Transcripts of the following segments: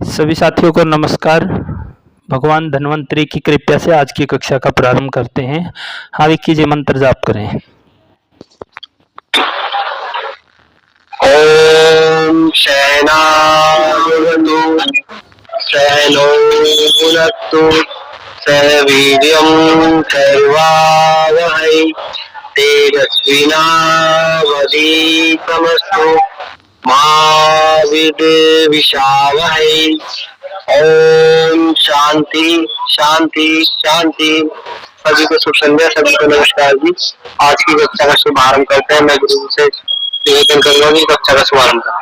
सभी साथियों को नमस्कार। भगवान धन्वंतरी की कृपा से आज की कक्षा का प्रारंभ करते हैं। हावी कीजिए, मंत्र जाप करें। ओम सहनावतु सहनो भुनक्तु सह वीर्यं कर्वावहै तेजस्विनावधीतमस्तु मा विद्विषावहै। ओम शांति शांति शांति। सभी को शुभ संध्या, सभी को नमस्कार जी। आज की कक्षा का शुभारंभ करते हैं। मैं गुरु से निवेदन करूंगा कि कक्षा का शुभारंभ करें।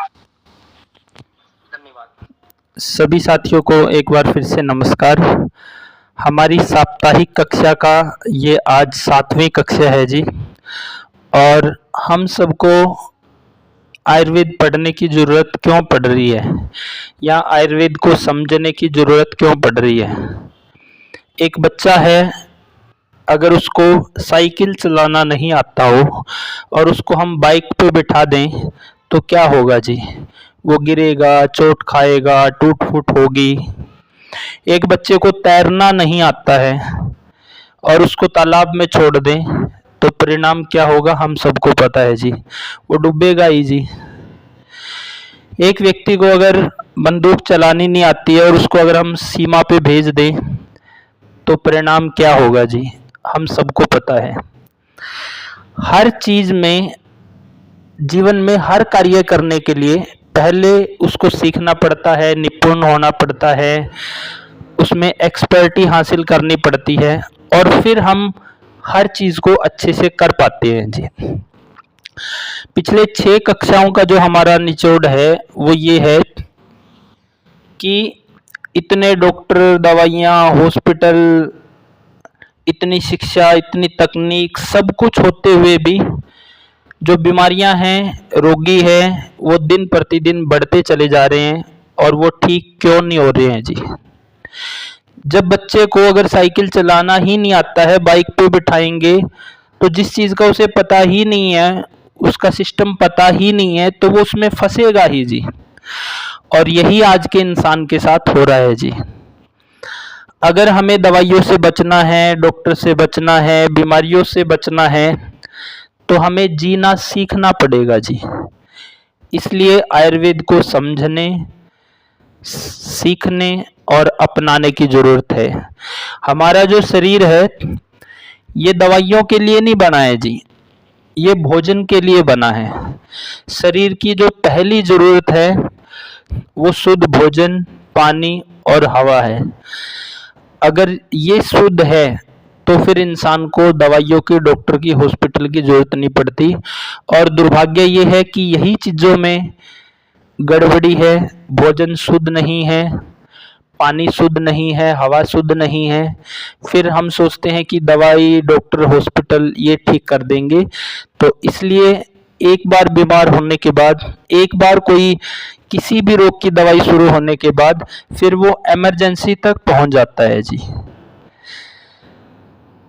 धन्यवाद। सभी साथियों को एक बार फिर से नमस्कार। हमारी साप्ताहिक कक्षा का ये आज 7वीं कक्षा है जी, और हम सबको आयुर्वेद पढ़ने की ज़रूरत क्यों पड़ रही है या आयुर्वेद को समझने की ज़रूरत क्यों पड़ रही है। एक बच्चा है, अगर उसको साइकिल चलाना नहीं आता हो और उसको हम बाइक पे बिठा दें तो क्या होगा जी? वो गिरेगा, चोट खाएगा, टूट फूट होगी। एक बच्चे को तैरना नहीं आता है और उसको तालाब में छोड़ दें तो परिणाम क्या होगा हम सबको पता है जी, वो डूबेगा ही जी। एक व्यक्ति को अगर बंदूक चलानी नहीं आती है और उसको अगर हम सीमा पे भेज दें तो परिणाम क्या होगा जी, हम सबको पता है। हर चीज में, जीवन में हर कार्य करने के लिए पहले उसको सीखना पड़ता है, निपुण होना पड़ता है, उसमें एक्सपर्टी हासिल करनी पड़ती है और फिर हम हर चीज को अच्छे से कर पाते हैं जी। पिछले 6 कक्षाओं का जो हमारा निचोड़ है वो ये है कि इतने डॉक्टर, दवाइयाँ, हॉस्पिटल, इतनी शिक्षा, इतनी तकनीक, सब कुछ होते हुए भी जो बीमारियां हैं, रोगी हैं, वो दिन प्रतिदिन बढ़ते चले जा रहे हैं और वो ठीक क्यों नहीं हो रहे हैं जी। जब बच्चे को अगर साइकिल चलाना ही नहीं आता है, बाइक पे बिठाएंगे तो जिस चीज़ का उसे पता ही नहीं है, उसका सिस्टम पता ही नहीं है, तो वो उसमें फंसेगा ही जी। और यही आज के इंसान के साथ हो रहा है जी। अगर हमें दवाइयों से बचना है, डॉक्टर से बचना है, बीमारियों से बचना है, तो हमें जीना सीखना पड़ेगा जी। इसलिए आयुर्वेद को समझने, सीखने और अपनाने की ज़रूरत है। हमारा जो शरीर है ये दवाइयों के लिए नहीं बना है जी, ये भोजन के लिए बना है। शरीर की जो पहली ज़रूरत है वो शुद्ध भोजन, पानी और हवा है। अगर ये शुद्ध है तो फिर इंसान को दवाइयों की, डॉक्टर की, हॉस्पिटल की ज़रूरत नहीं पड़ती। और दुर्भाग्य ये है कि यही चीज़ों में गड़बड़ी है। भोजन शुद्ध नहीं है, पानी शुद्ध नहीं है, हवा शुद्ध नहीं है, फिर हम सोचते हैं कि दवाई, डॉक्टर, हॉस्पिटल ये ठीक कर देंगे। तो इसलिए एक बार बीमार होने के बाद, एक बार कोई किसी भी रोग की दवाई शुरू होने के बाद फिर वो इमरजेंसी तक पहुंच जाता है जी।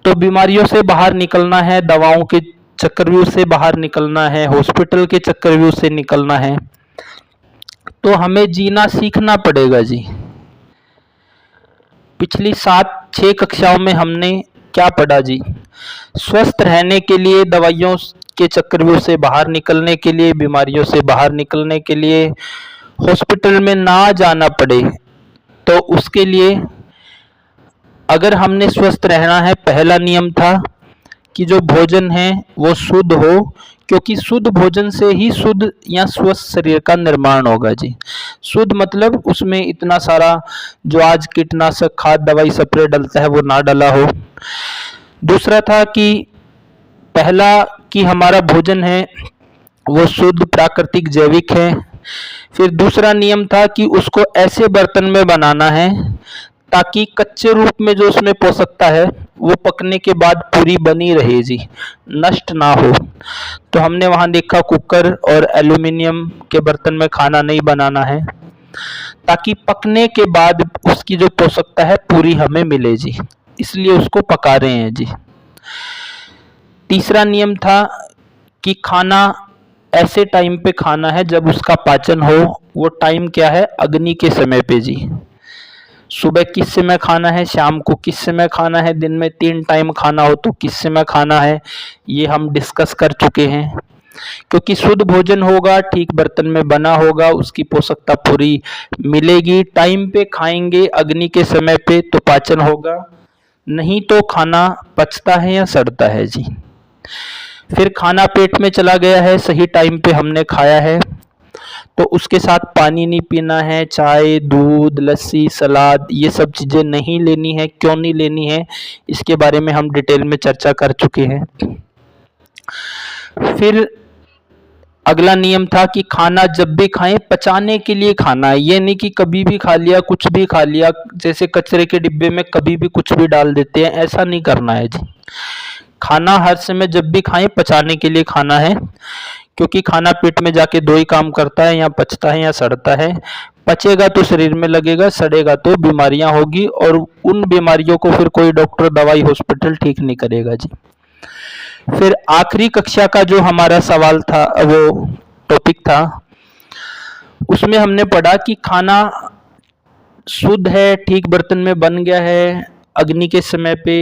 तो बीमारियों से बाहर निकलना है, दवाओं के चक्रव्यूह से बाहर निकलना है, हॉस्पिटल के चक्रव्यूह से निकलना है, तो हमें जीना सीखना पड़ेगा जी। पिछली 7-6 कक्षाओं में हमने क्या पढ़ा जी? स्वस्थ रहने के लिए, दवाइयों के चक्रव्यूह से बाहर निकलने के लिए, बीमारियों से बाहर निकलने के लिए, हॉस्पिटल में ना जाना पड़े, तो उसके लिए अगर हमने स्वस्थ रहना है, पहला नियम था कि जो भोजन है वो शुद्ध हो, क्योंकि शुद्ध भोजन से ही शुद्ध या स्वस्थ शरीर का निर्माण होगा जी। शुद्ध मतलब उसमें इतना सारा जो आज कीटनाशक, खाद, दवाई, स्प्रे डलता है वो ना डला हो। दूसरा था कि पहला कि हमारा भोजन है वो शुद्ध, प्राकृतिक, जैविक है। फिर दूसरा नियम था कि उसको ऐसे बर्तन में बनाना है ताकि कच्चे रूप में जो उसमें पोषकता है वो पकने के बाद पूरी बनी रहे जी, नष्ट ना हो। तो हमने वहाँ देखा कुकर और एल्युमिनियम के बर्तन में खाना नहीं बनाना है, ताकि पकने के बाद उसकी जो पोषकता है पूरी हमें मिले जी, इसलिए उसको पका रहे हैं जी। तीसरा नियम था कि खाना ऐसे टाइम पे खाना है जब उसका पाचन हो वो टाइम क्या है? अग्नि के समय पे जी। सुबह किस समय खाना है, शाम को किस समय खाना है, दिन में 3 टाइम खाना हो तो किस समय खाना है, ये हम डिस्कस कर चुके हैं। क्योंकि शुद्ध भोजन होगा, ठीक बर्तन में बना होगा, उसकी पोषकता पूरी मिलेगी। टाइम पे खाएंगे अग्नि के समय पे तो पाचन होगा, नहीं तो खाना पचता है या सड़ता है जी। फिर खाना पेट में चला गया है, सही टाइम पे हमने खाया है, तो उसके साथ पानी नहीं पीना है, चाय, दूध, लस्सी, सलाद ये सब चीज़ें नहीं लेनी है। क्यों नहीं लेनी है, इसके बारे में हम डिटेल में चर्चा कर चुके हैं। फिर अगला नियम था कि खाना जब भी खाएं पचाने के लिए खाना है, ये नहीं कि कभी भी खा लिया, कुछ भी खा लिया, जैसे कचरे के डिब्बे में कभी भी कुछ भी डाल देते हैं, ऐसा नहीं करना है जी। खाना हर समय जब भी खाएं पचाने के लिए खाना है, क्योंकि खाना पेट में जाके दो ही काम करता है, या पचता है या सड़ता है। पचेगा तो शरीर में लगेगा, सड़ेगा तो बीमारियां होगी, और उन बीमारियों को फिर कोई डॉक्टर, दवाई, हॉस्पिटल ठीक नहीं करेगा जी। फिर आखिरी कक्षा का जो हमारा सवाल था, वो टॉपिक था, उसमें हमने पढ़ा कि खाना शुद्ध है, ठीक बर्तन में बन गया है, अग्नि के समय पे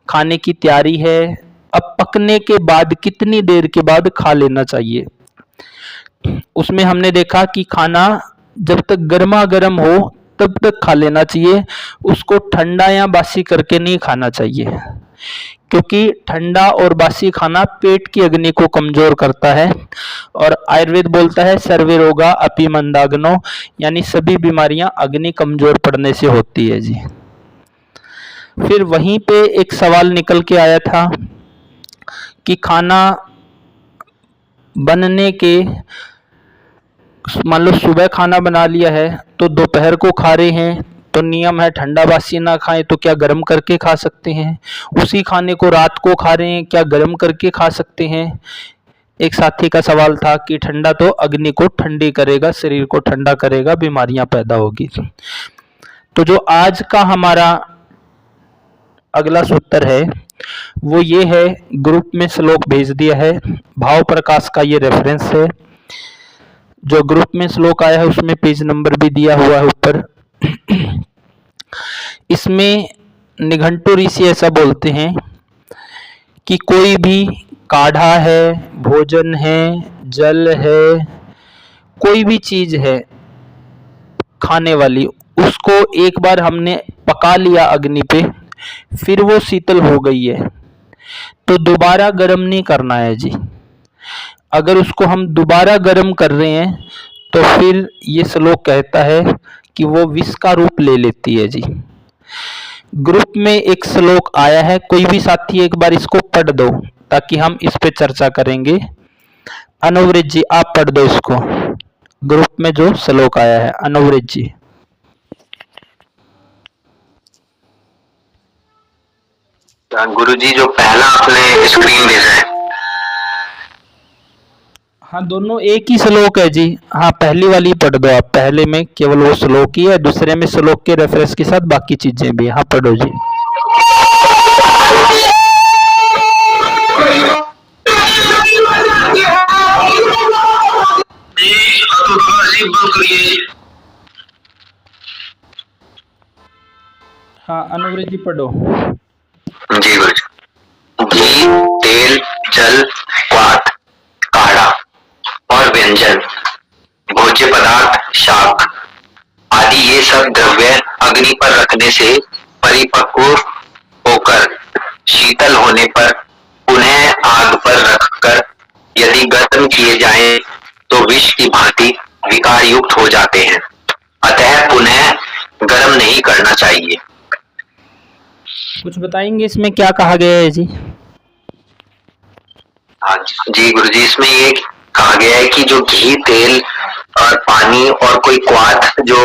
खाने की तैयारी है, अब पकने के बाद कितनी देर के बाद खा लेना चाहिए। उसमें हमने देखा कि खाना जब तक गर्मा गर्म हो तब तक खा लेना चाहिए, उसको ठंडा या बासी करके नहीं खाना चाहिए, क्योंकि ठंडा और बासी खाना पेट की अग्नि को कमजोर करता है। और आयुर्वेद बोलता है सर्वे रोगा अपि मंदाग्नो, यानी सभी बीमारियां अग्नि कमजोर पड़ने से होती है जी। फिर वहीं पे एक सवाल निकल के आया था कि खाना बनने के, मान लो सुबह खाना बना लिया है तो दोपहर को खा रहे हैं, तो नियम है ठंडा बासी ना खाएं, तो क्या गर्म करके खा सकते हैं? उसी खाने को रात को खा रहे हैं, क्या गर्म करके खा सकते हैं? एक साथी का सवाल था कि ठंडा तो अग्नि को ठंडी करेगा, शरीर को ठंडा करेगा, बीमारियां पैदा होगी। तो जो आज का हमारा अगला सूत्र है वो ये है, ग्रुप में श्लोक भेज दिया है, भाव प्रकाश का ये रेफरेंस है। जो ग्रुप में श्लोक आया है उसमें पेज नंबर भी दिया हुआ है ऊपर। इसमें निघंटु ऋषि ऐसा बोलते हैं कि कोई भी काढ़ा है, भोजन है, जल है, कोई भी चीज है खाने वाली, उसको एक बार हमने पका लिया अग्नि पे, फिर वो शीतल हो गई है तो दोबारा गर्म नहीं करना है जी। अगर उसको हम दोबारा गर्म कर रहे हैं तो फिर ये श्लोक कहता है कि वो विष का रूप ले लेती है जी। ग्रुप में एक श्लोक आया है, कोई भी साथी एक बार इसको पढ़ दो ताकि हम इस पे चर्चा करेंगे। अनुव्रत जी आप पढ़ दो इसको, ग्रुप में जो श्लोक आया है, अनुव्रत जी। गुरुजी जो पहला आपने स्क्रीन भेजा है, हाँ दोनों एक ही श्लोक है जी। हाँ पहली वाली पढ़ दो आप, पहले में केवल वो श्लोक ही है, दूसरे में श्लोक के रेफरेंस के साथ बाकी चीजें भी। हाँ पढ़ो जी। हाँ अनुव्रत जी पढ़ो। जी गुरुजी। घी, तेल, जल, क्वाथ, काढ़ा और व्यंजन, भोज्य पदार्थ, शाक आदि ये सब द्रव्य अग्नि पर रखने से परिपक्व होकर शीतल होने पर पुनः आग पर रखकर यदि गर्म किए जाएं तो विष की भांति विकार युक्त हो जाते हैं, अतः पुनः गर्म नहीं करना चाहिए। कुछ बताएंगे इसमें क्या कहा गया है जी? हाँ जी गुरुजी, इसमें ये कहा गया है कि जो घी, तेल और पानी और कोई क्वाथ जो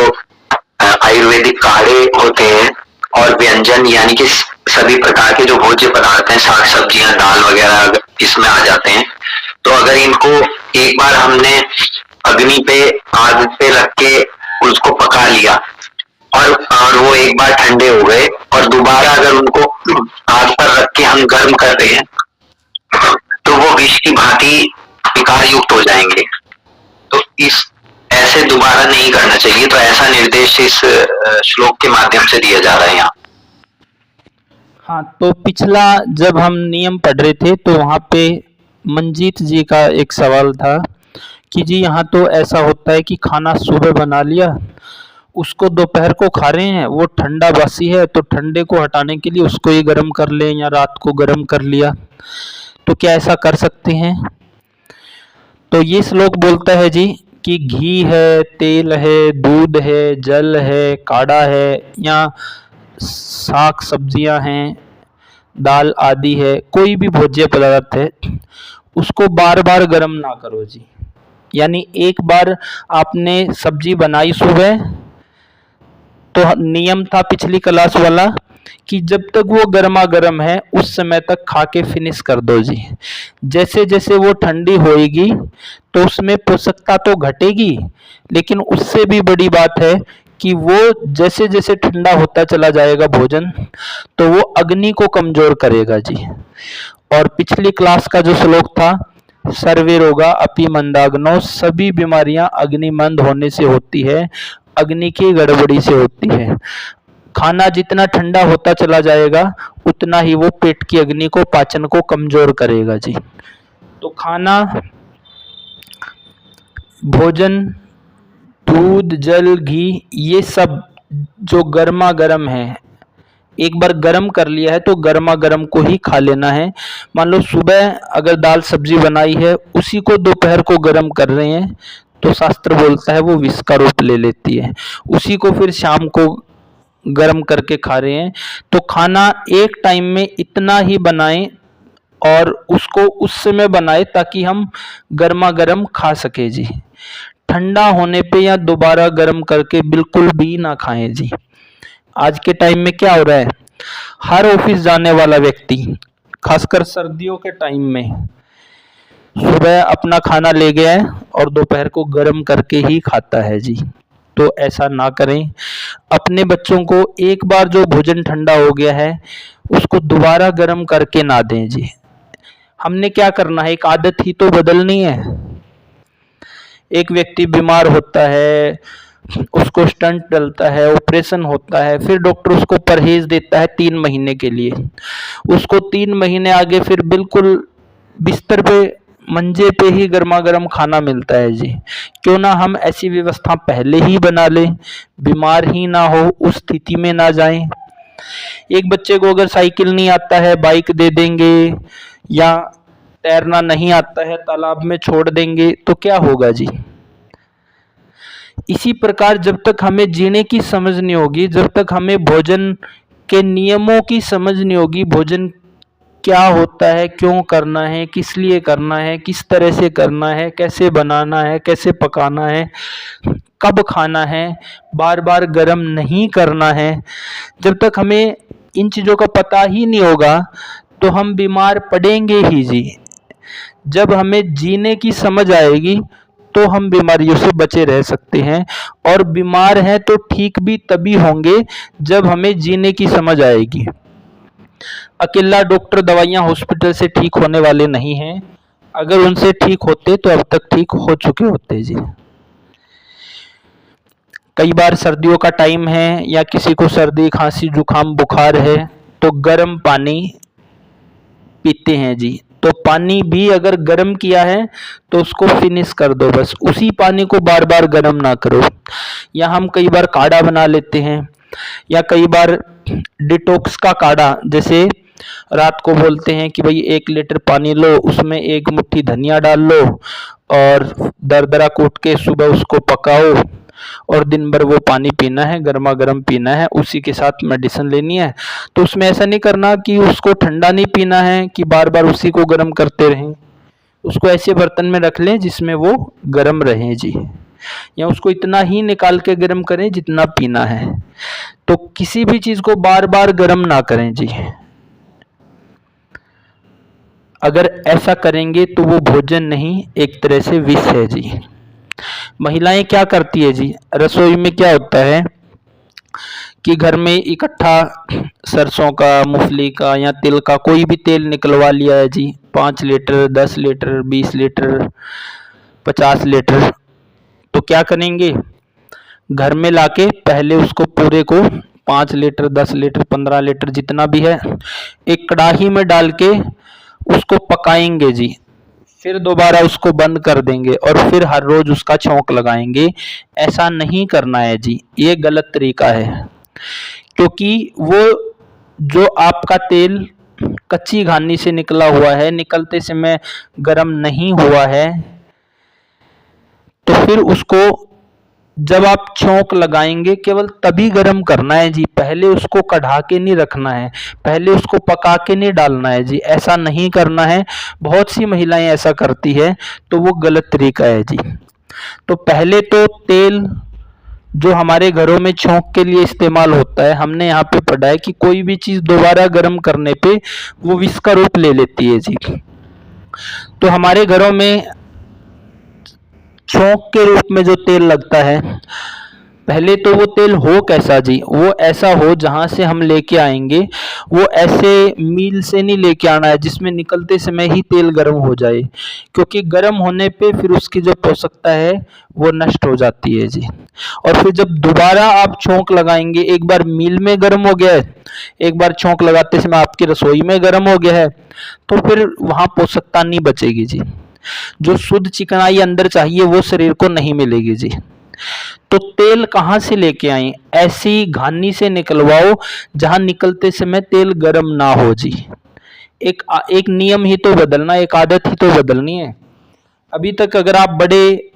आयुर्वेदिक काढ़े होते हैं और व्यंजन यानी कि सभी प्रकार के जो भोज्य पदार्थ हैं, साग सब्जियां, दाल वगैरह इसमें आ जाते हैं। तो अगर इनको एक बार हमने अग्नि पे, आग पे रख के उसको पका लिया और वो एक बार ठंडे हो गए और दोबारा अगर उनको आग पर रख के हम गर्म कर रहे हैं तो वो विष की भांति विकार युक्त हो जाएंगे। तो इस ऐसे दोबारा नहीं करना चाहिए। तो ऐसा निर्देश इस श्लोक के माध्यम से दिया जा रहा है यहाँ। हाँ, तो पिछला जब हम नियम पढ़ रहे थे तो वहाँ पे मंजीत जी का एक सवाल था कि जी यहाँ तो ऐसा होता है कि खाना सुबह बना लिया, उसको दोपहर को खा रहे हैं, वो ठंडा बासी है, तो ठंडे को हटाने के लिए उसको ही गर्म कर लें या रात को गर्म कर लिया, तो क्या ऐसा कर सकते हैं? तो ये श्लोक बोलता है जी कि घी है, तेल है, दूध है, जल है, काढ़ा है या साग सब्जियां हैं, दाल आदि है, कोई भी भोज्य पदार्थ है, उसको बार बार गर्म ना करो जी। यानी एक बार आपने सब्जी बनाई सुबह, तो नियम था पिछली क्लास वाला कि जब तक वो गर्मा गर्म है उस समय तक खा के फिनिश कर दो जी। जैसे जैसे वो ठंडी होएगी तो उसमें पोषकता तो घटेगी, लेकिन उससे भी बड़ी बात है कि वो जैसे जैसे ठंडा होता चला जाएगा भोजन, तो वो अग्नि को कमजोर करेगा जी। और पिछली क्लास का जो श्लोक था, सर्वे रोगा अपि मंदाग्नौ, सभी बीमारियां अग्निमंद होने से होती है, अग्नि की गड़बड़ी से होती है। खाना जितना ठंडा होता चला जाएगा उतना ही वो पेट की अग्नि को, पाचन को कमजोर करेगा जी। तो खाना, भोजन, दूध, जल, घी, ये सब जो गर्मा गर्म है, एक बार गर्म कर लिया है तो गर्मा गर्म को ही खा लेना है। मान लो सुबह अगर दाल सब्जी बनाई है, उसी को दोपहर को गर्म कर रहे हैं, तो शास्त्र बोलता है वो विष का रूप ले लेती है। उसी को फिर शाम को गर्म करके खा रहे हैं, तो खाना एक टाइम में इतना ही बनाएं और उसको उस समय बनाए ताकि हम गर्मा गर्म खा सके जी। ठंडा होने पे या दोबारा गर्म करके बिल्कुल भी ना खाएं जी। आज के टाइम में क्या हो रहा है, हर ऑफिस जाने वाला व्यक्ति, खासकर सर्दियों के टाइम में, सुबह अपना खाना ले गया है और दोपहर को गर्म करके ही खाता है जी। तो ऐसा ना करें। अपने बच्चों को एक बार जो भोजन ठंडा हो गया है उसको दोबारा गर्म करके ना दें जी। हमने क्या करना है, एक आदत ही तो बदलनी है। एक व्यक्ति बीमार होता है, उसको स्टंट डलता है, ऑपरेशन होता है, फिर डॉक्टर उसको परहेज देता है 3 महीने के लिए। उसको 3 महीने आगे फिर बिल्कुल बिस्तर पे, मंजे पे ही गर्मा गर्म खाना मिलता है जी। क्यों ना हम ऐसी व्यवस्था पहले ही बना लें, बीमार ही ना हो, उस स्थिति में ना जाएं। एक बच्चे को अगर साइकिल नहीं आता है, बाइक दे देंगे, या तैरना नहीं आता है, तालाब में छोड़ देंगे, तो क्या होगा जी। इसी प्रकार जब तक हमें जीने की समझ नहीं होगी, जब तक हमें भोजन के नियमों की समझ नहीं होगी, भोजन क्या होता है, क्यों करना है, किस लिए करना है, किस तरह से करना है, कैसे बनाना है, कैसे पकाना है, कब खाना है, बार बार गर्म नहीं करना है, जब तक हमें इन चीज़ों का पता ही नहीं होगा तो हम बीमार पड़ेंगे ही जी। जब हमें जीने की समझ आएगी तो हम बीमारियों से बचे रह सकते हैं, और बीमार हैं तो ठीक भी तभी होंगे जब हमें जीने की समझ आएगी। अकेला डॉक्टर दवाइयाँ हॉस्पिटल से ठीक होने वाले नहीं हैं। अगर उनसे ठीक होते तो अब तक ठीक हो चुके होते जी। कई बार सर्दियों का टाइम है या किसी को सर्दी, खांसी, जुकाम, बुखार है तो गर्म पानी पीते हैं जी। तो पानी भी अगर गर्म किया है तो उसको फिनिश कर दो, बस उसी पानी को बार बार गर्म ना करो। या हम कई बार काढ़ा बना लेते हैं, या कई बार डिटॉक्स का काढ़ा, जैसे रात को बोलते हैं कि भाई 1 लीटर पानी लो, उसमें 1 मुट्ठी धनिया डाल लो और दरदरा कूट के सुबह उसको पकाओ और दिन भर वो पानी पीना है, गर्मा गर्म पीना है, उसी के साथ मेडिसिन लेनी है। तो उसमें ऐसा नहीं करना कि उसको ठंडा नहीं पीना है कि बार बार उसी को गर्म करते रहें। उसको ऐसे बर्तन में रख लें जिसमें वो गर्म रहे जी, या उसको इतना ही निकाल के गर्म करें जितना पीना है। तो किसी भी चीज़ को बार बार गर्म ना करें जी। अगर ऐसा करेंगे तो वो भोजन नहीं, एक तरह से विष है जी। महिलाएं क्या करती है जी, रसोई में क्या होता है कि घर में इकट्ठा सरसों का, मूंगफली का या तिल का कोई भी तेल निकलवा लिया है जी, 5 लीटर, 10 लीटर, 20 लीटर, 50 लीटर। तो क्या करेंगे, घर में लाके पहले उसको पूरे को 5 लीटर 10 लीटर 15 लीटर जितना भी है एक कढ़ाई में डाल के उसको पकाएंगे जी। फिर दोबारा उसको बंद कर देंगे और फिर हर रोज उसका छौंक लगाएंगे। ऐसा नहीं करना है जी, ये गलत तरीका है। क्योंकि वो जो आपका तेल कच्ची घानी से निकला हुआ है, निकलते समय गर्म नहीं हुआ है, तो फिर उसको जब आप छौंक लगाएंगे केवल तभी गर्म करना है जी। पहले उसको कढ़ा के नहीं रखना है, पहले उसको पका के नहीं डालना है जी, ऐसा नहीं करना है। बहुत सी महिलाएं ऐसा करती है, तो वो गलत तरीका है जी। तो पहले तो तेल जो हमारे घरों में छौंक के लिए इस्तेमाल होता है, हमने यहाँ पे पढ़ा है कि कोई भी चीज दोबारा गर्म करने पे वो विष का रूप ले लेती है जी। तो हमारे घरों में छौंक के रूप में जो तेल लगता है, पहले तो वो तेल हो कैसा जी, वो ऐसा हो जहां से हम लेके आएंगे वो ऐसे मिल से नहीं लेके आना है जिसमें निकलते समय ही तेल गर्म हो जाए, क्योंकि गर्म होने पे फिर उसकी जो पोषकता है वो नष्ट हो जाती है जी। और फिर जब दोबारा आप छौंक लगाएंगे, एक बार मिल में गर्म हो गया है, एक बार छौंक लगाते समय आपकी रसोई में गर्म हो गया है, तो फिर वहां पोषकता नहीं बचेगी जी। जो शुद्ध चिकनाई अंदर चाहिए वो शरीर को नहीं मिलेगी जी। तो तेल कहां से लेके आए, ऐसी घानी से निकलवाओ जहां निकलते समय तेल गर्म ना हो जी। एक नियम ही तो बदलना, एक आदत ही तो बदलनी है। अभी तक अगर आप बड़े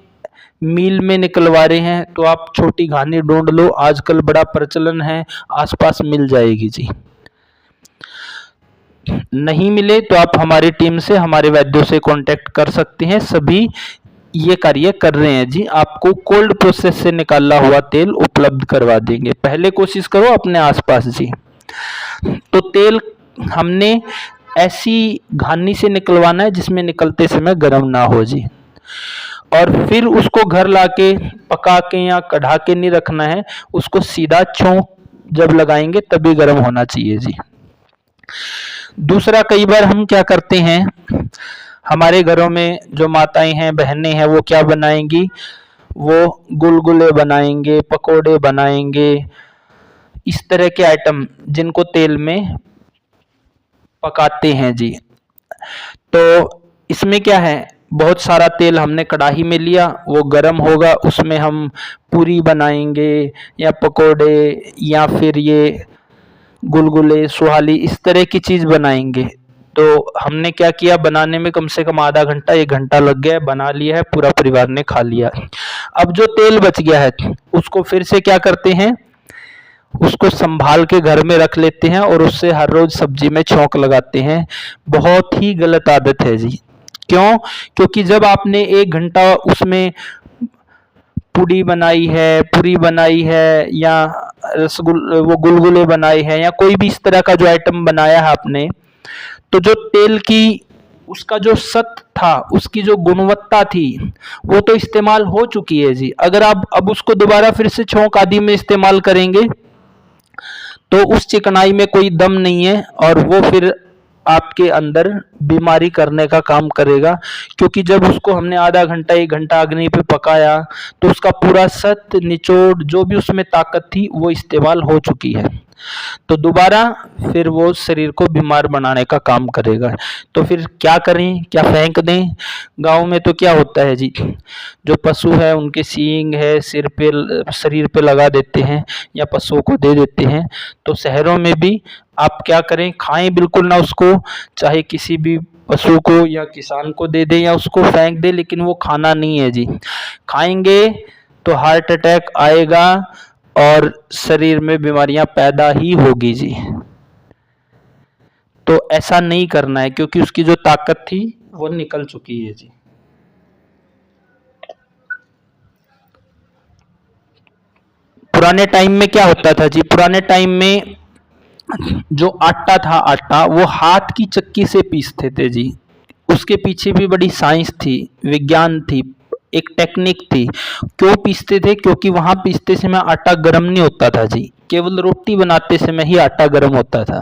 मील में निकलवा रहे हैं तो आप छोटी घानी ढूंढ लो, आजकल बड़ा प्रचलन है, आसपास मिल जाएगी जी। नहीं मिले तो आप हमारी टीम से, हमारे वैद्यों से कांटेक्ट कर सकते हैं, सभी ये कार्य कर रहे हैं जी। आपको कोल्ड प्रोसेस से निकाला हुआ तेल उपलब्ध करवा देंगे। पहले कोशिश करो अपने आसपास जी। तो तेल हमने ऐसी घानी से निकलवाना है जिसमें निकलते समय गर्म ना हो जी। और फिर उसको घर लाके पका के या कढ़ा के नहीं रखना है, उसको सीधा छौंक जब लगाएंगे तभी गर्म होना चाहिए जी। दूसरा, कई बार हम क्या करते हैं, हमारे घरों में जो माताएं हैं, बहनें हैं, वो क्या बनाएंगी, वो गुलगुले बनाएंगे, पकोड़े बनाएंगे, इस तरह के आइटम जिनको तेल में पकाते हैं जी। तो इसमें क्या है, बहुत सारा तेल हमने कढ़ाई में लिया, वो गर्म होगा, उसमें हम पूरी बनाएंगे या पकोड़े या फिर ये गुलगुले सुहाली इस तरह की चीज बनाएंगे। तो हमने क्या किया, बनाने में कम से कम आधा घंटा 1 घंटा लग गया है, बना लिया है, पूरा परिवार ने खा लिया। अब जो तेल बच गया है उसको फिर से क्या करते हैं, उसको संभाल के घर में रख लेते हैं और उससे हर रोज सब्जी में छौंक लगाते हैं। बहुत ही गलत आदत है जी। क्यों? क्योंकि जब आपने 1 घंटा उसमें पूरी बनाई है या वो गुलगुले बनाए हैं या कोई भी इस तरह का जो आइटम बनाया है आपने, तो जो तेल की उसका जो सत्व था, उसकी जो गुणवत्ता थी, वो तो इस्तेमाल हो चुकी है जी। अगर आप अब उसको दोबारा फिर से छौंक आदि में इस्तेमाल करेंगे तो उस चिकनाई में कोई दम नहीं है और वो फिर आपके अंदर बीमारी करने का काम करेगा। क्योंकि जब उसको हमने आधा घंटा 1 घंटा अग्नि पे पकाया तो उसका पूरा सत्व, निचोड़, जो भी उसमें ताकत थी वो इस्तेमाल हो चुकी है, तो दोबारा फिर वो शरीर को बीमार बनाने का काम करेगा। तो फिर क्या करें, क्या फेंक दें? गांव में तो क्या होता है जी, जो पशु है उनके सींग है सिर पे, शरीर पे लगा देते हैं या पशुओं को दे देते हैं। तो शहरों में भी आप क्या करें, खाएं बिल्कुल ना उसको, चाहे किसी भी पशु को या किसान को दे दें या उसको फेंक दें, लेकिन वो खाना नहीं है जी। खाएंगे तो हार्ट अटैक आएगा और शरीर में बीमारियां पैदा ही होगी जी। तो ऐसा नहीं करना है, क्योंकि उसकी जो ताकत थी वो निकल चुकी है जी। पुराने टाइम में क्या होता था जी, पुराने टाइम में जो आटा वो हाथ की चक्की से पीसते थे जी। उसके पीछे भी बड़ी साइंस थी, विज्ञान थी, एक टेक्निक थी। क्यों पीसते थे? क्योंकि वहां पीसते समय आटा गर्म नहीं होता था जी, केवल रोटी बनाते समय ही आटा गर्म होता था।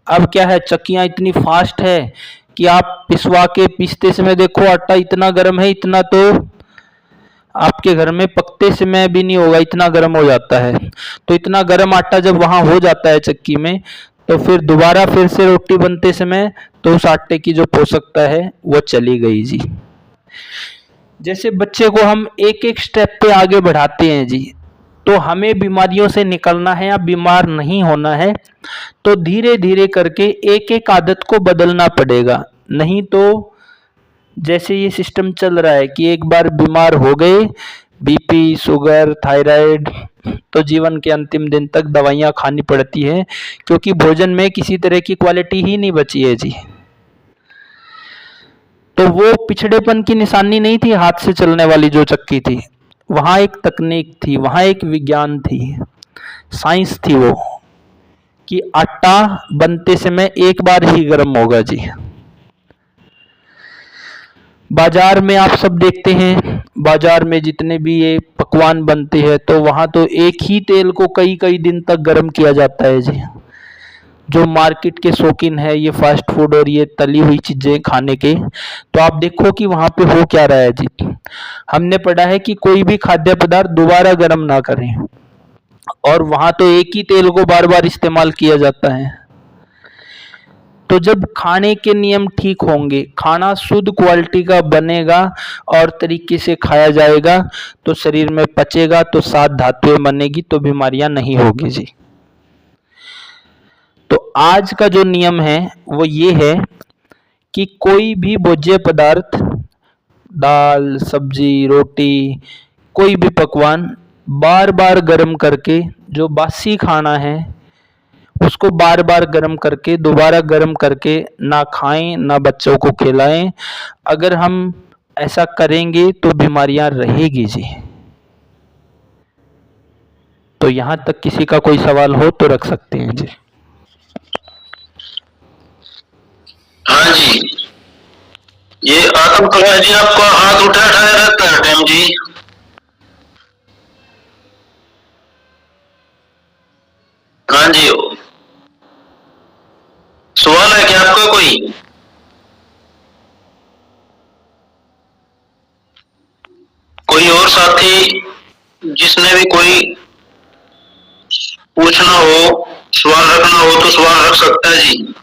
अब क्या है, चक्कियां इतनी फास्ट है कि आप पिसवा के पीसते समय देखो आटा इतना गर्म है, इतना तो आपके घर में पकते समय भी नहीं होगा, इतना गर्म हो जाता है। तो इतना गर्म आटा जब वहां हो जाता है चक्की में, तो फिर दोबारा फिर से रोटी बनते समय तो उस आटे की जो पोषकता है वो चली गई जी। जैसे बच्चे को हम एक एक स्टेप पे आगे बढ़ाते हैं जी, तो हमें बीमारियों से निकलना है या बीमार नहीं होना है, तो धीरे धीरे करके एक एक आदत को बदलना पड़ेगा। नहीं तो जैसे ये सिस्टम चल रहा है कि एक बार बीमार हो गए, बीपी, शुगर, थायराइड, तो जीवन के अंतिम दिन तक दवाइयाँ खानी पड़ती हैं, क्योंकि भोजन में किसी तरह की क्वालिटी ही नहीं बची है जी। तो वो पिछड़ेपन की निशानी नहीं थी हाथ से चलने वाली जो चक्की थी, वहाँ एक तकनीक थी, वहाँ एक विज्ञान थी, साइंस थी वो, कि आटा बनते समय एक बार ही गर्म होगा जी। बाजार में आप सब देखते हैं, बाजार में जितने भी ये पकवान बनते हैं तो वहाँ तो एक ही तेल को कई कई दिन तक गर्म किया जाता है जी। जो मार्केट के शौकीन है ये फास्ट फूड और ये तली हुई चीजें खाने के, तो आप देखो कि वहाँ पे हो क्या रहा है जी। हमने पढ़ा है कि कोई भी खाद्य पदार्थ दोबारा गर्म ना करें, और वहाँ तो एक ही तेल को बार बार इस्तेमाल किया जाता है। तो जब खाने के नियम ठीक होंगे, खाना शुद्ध क्वालिटी का बनेगा और तरीके से खाया जाएगा, तो शरीर में पचेगा, तो 7 धातुएं बनेगी, तो बीमारियां नहीं होगी जी। तो आज का जो नियम है वो ये है कि कोई भी भोज्य पदार्थ, दाल, सब्जी, रोटी, कोई भी पकवान बार बार गर्म करके, जो बासी खाना है उसको बार बार गर्म करके, दोबारा गर्म करके ना खाएं, ना बच्चों को खिलाएं। अगर हम ऐसा करेंगे तो बीमारियां रहेगी जी। तो यहाँ तक किसी का कोई सवाल हो तो रख सकते हैं जी। हाँ जी, ये आतम प्रकाश जी आपका हाथ उठाया रहता है टाइम जी। हाँ जी, सवाल है क्या आपका कोई? कोई और साथी जिसने भी कोई पूछना हो, सवाल रखना हो तो सवाल रख सकता है जी।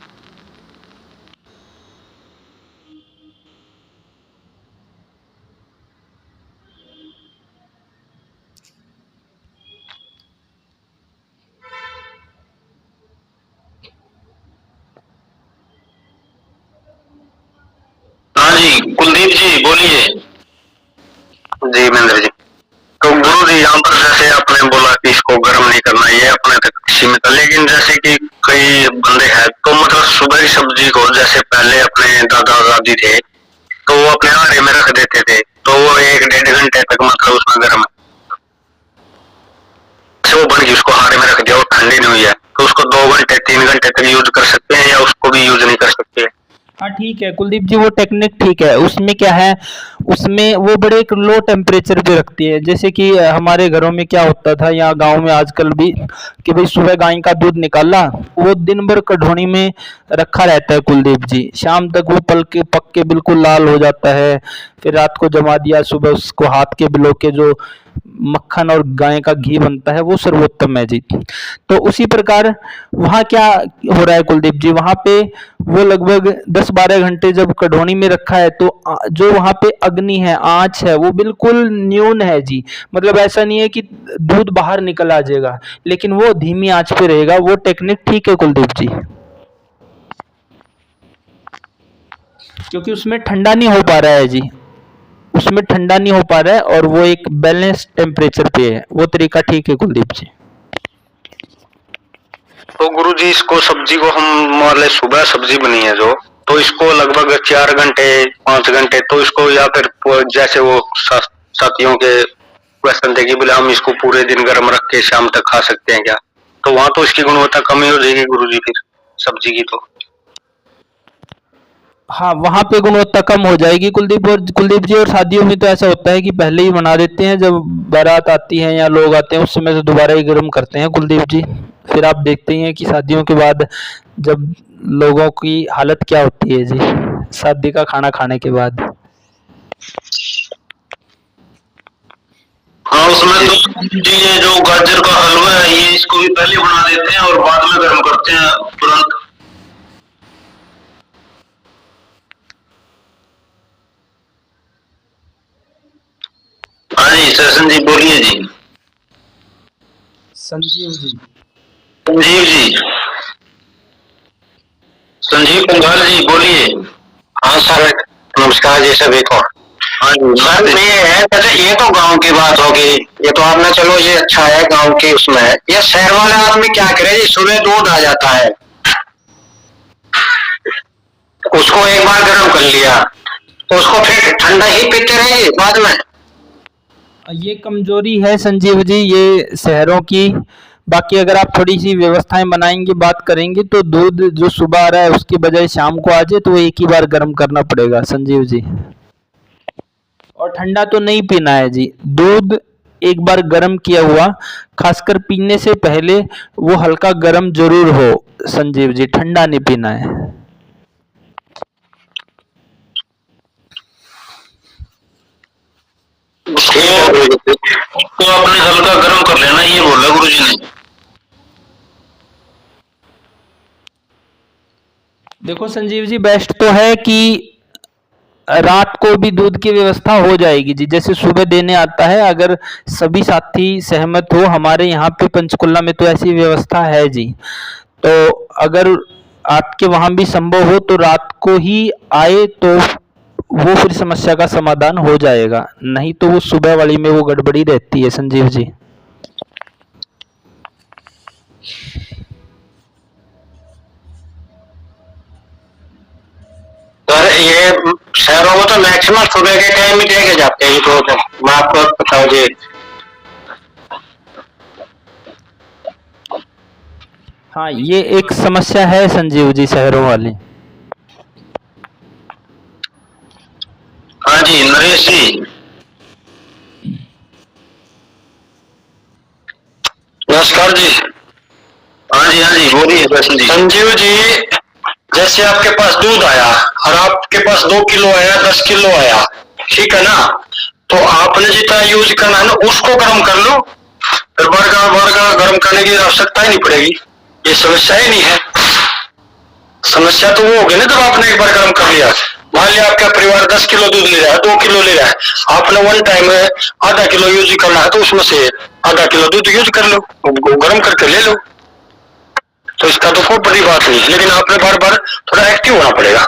हाँ जी, कुलदीप जी बोलिए। जी महेंद्र जी, तो गुरु जी यहाँ पर जैसे आपने बोला कि इसको गर्म नहीं करना, ये अपने तक सीमित है, लेकिन जैसे कि कई बंदे हैं तो मतलब सुबह की सब्जी को जैसे पहले अपने दादा दादी थे तो वो अपने आड़े में रख देते थे, तो वो 1-1.5 घंटे तक मतलब उसमें गर्म से वो बन गई, उसको हाड़े में रख दिया और ठंडी नहीं हुई है, तो उसको 2 घंटे 3 घंटे तक यूज कर सकते हैं या उसको भी यूज नहीं कर सकते? हाँ ठीक है कुलदीप जी, वो टेक्निक ठीक है। उसमें क्या है, उसमें वो बड़े एक लो टेम्परेचर पे रखती है। जैसे कि हमारे घरों में क्या होता था, या गांव में आजकल भी, कि भाई सुबह गाय का दूध निकाला, वो दिन भर कढ़ोनी में रखा रहता है कुलदीप जी, शाम तक वो पक के बिल्कुल लाल हो जाता है। फिर रात को जमा दिया, सुबह उसको हाथ के बिलो के जो मक्खन और गाय का घी बनता है वो सर्वोत्तम है जी। तो उसी प्रकार वहाँ क्या हो रहा है कुलदीप जी, वहाँ पे वो लगभग 10-12 घंटे जब कढ़ोनी में रखा है, तो जो वहाँ पे अग्नि है, आंच है, वो बिल्कुल न्यून है जी। मतलब ऐसा नहीं है कि दूध बाहर निकल आ जाएगा, लेकिन वो धीमी आंच पे रहेगा। वो टेक्निक ठीक है कुलदीप जी, क्योंकि उसमें ठंडा नहीं हो पा रहा है जी, उसमें ठंडा नहीं हो पा रहा है, और वो एक बैलेंस टेम्परेचर पे है। वो तरीका ठीक है कुलदीप जी। तो गुरु जी इसको सब्जी को हम मान ले सुबह सब्जी बनी है जो, तो इसको लगभग 4 घंटे 5 घंटे, तो इसको या फिर जैसे वो साथियों के क्वेश्चन थे कि बोले हम इसको पूरे दिन गर्म रख के शाम तक खा सकते हैं क्या, तो वहां तो इसकी गुणवत्ता कम ही हो जाएगी गुरु जी फिर सब्जी की तो? हाँ, वहाँ पे गुणवत्ता कम हो जाएगी कुलदीप जी। और शादियों में तो ऐसा होता है कि पहले ही बना देते हैं, जब बारात आती है या लोग आते हैं उस समय से दोबारा ही गर्म करते हैं कुलदीप जी। फिर आप देखते ही हैं कि शादियों के बाद जब लोगों की हालत क्या होती है जी, शादी का खाना खाने के बाद। हाँ, उसमें तो जी ये जो गाजर का हलवा है ये इसको भी पहले बना देते हैं और बाद में गर्म करते हैं तुरंत। हाँ जी सैसन जी बोलिए जी। संजीव जी। संजीव जी, संजीव पंघाल जी बोलिए। हाँ सर, नमस्कार जी सभी को। हाँ जी सर नमस्ते। ये है, जैसे ये तो गांव की बात होगी, ये तो आपने चलो ये अच्छा है गांव की उसमें है। ये शहर वाले आदमी क्या करे जी, सुबह दूध आ जाता है, उसको एक बार गर्म कर लिया तो उसको फिर ठंडा ही पीते रहेंगे बाद में। ये कमजोरी है संजीव जी ये शहरों की। बाकी अगर आप थोड़ी सी व्यवस्थाएं बनाएंगे, बात करेंगे, तो दूध जो सुबह आ रहा है उसकी बजाय शाम को आ जाए तो वो एक ही बार गर्म करना पड़ेगा संजीव जी। और ठंडा तो नहीं पीना है जी। दूध एक बार गर्म किया हुआ, खासकर पीने से पहले वो हल्का गर्म जरूर हो संजीव जी, ठंडा नहीं पीना है। तो आपने हल्का गर्म कर लेना ये बोला गुरुजी ने। देखो संजीव जी, बेस्ट तो है कि रात को भी दूध की व्यवस्था हो जाएगी जी, जैसे सुबह देने आता है। अगर सभी साथी सहमत हो, हमारे यहाँ पे पंचकुला में तो ऐसी व्यवस्था है जी। तो अगर आपके वहाँ भी संभव हो तो रात को ही आए तो वो फिर समस्या का समाधान हो जाएगा, नहीं तो वो सुबह वाली में वो गड़बड़ी रहती है संजीव जी। सर ये शहरों में तो मैक्सिमम सुबह के टाइम ही देखे जाते हैं दूध, मैं आपको बताऊं जी। हाँ, ये एक समस्या है संजीव जी शहरों वाली। हाँ जी नरेश जी। नमस्कार जी। हाँ जी बोलिए सैसन जी। संजीव जी, जैसे आपके पास दूध आया और आपके पास 2 किलो आया, 10 किलो आया, ठीक है ना, तो आपने जितना यूज करना है ना उसको गर्म कर लो, फिर बार गर्म करने की आवश्यकता ही नहीं पड़ेगी, ये समस्या ही नहीं है। समस्या तो वो होगी ना जब आपने एक बार गर्म कर लिया। मान लिया आपका परिवार 10 किलो दूध ले रहा है, 2 किलो ले रहा है, आपने वन टाइम में आधा किलो यूज करना है तो उसमें से आधा किलो दूध यूज कर लो, गर्म करके ले लो, तो इसका तो कोई बड़ी बात नहीं। लेकिन आपने बार बार थोड़ा एक्टिव होना पड़ेगा।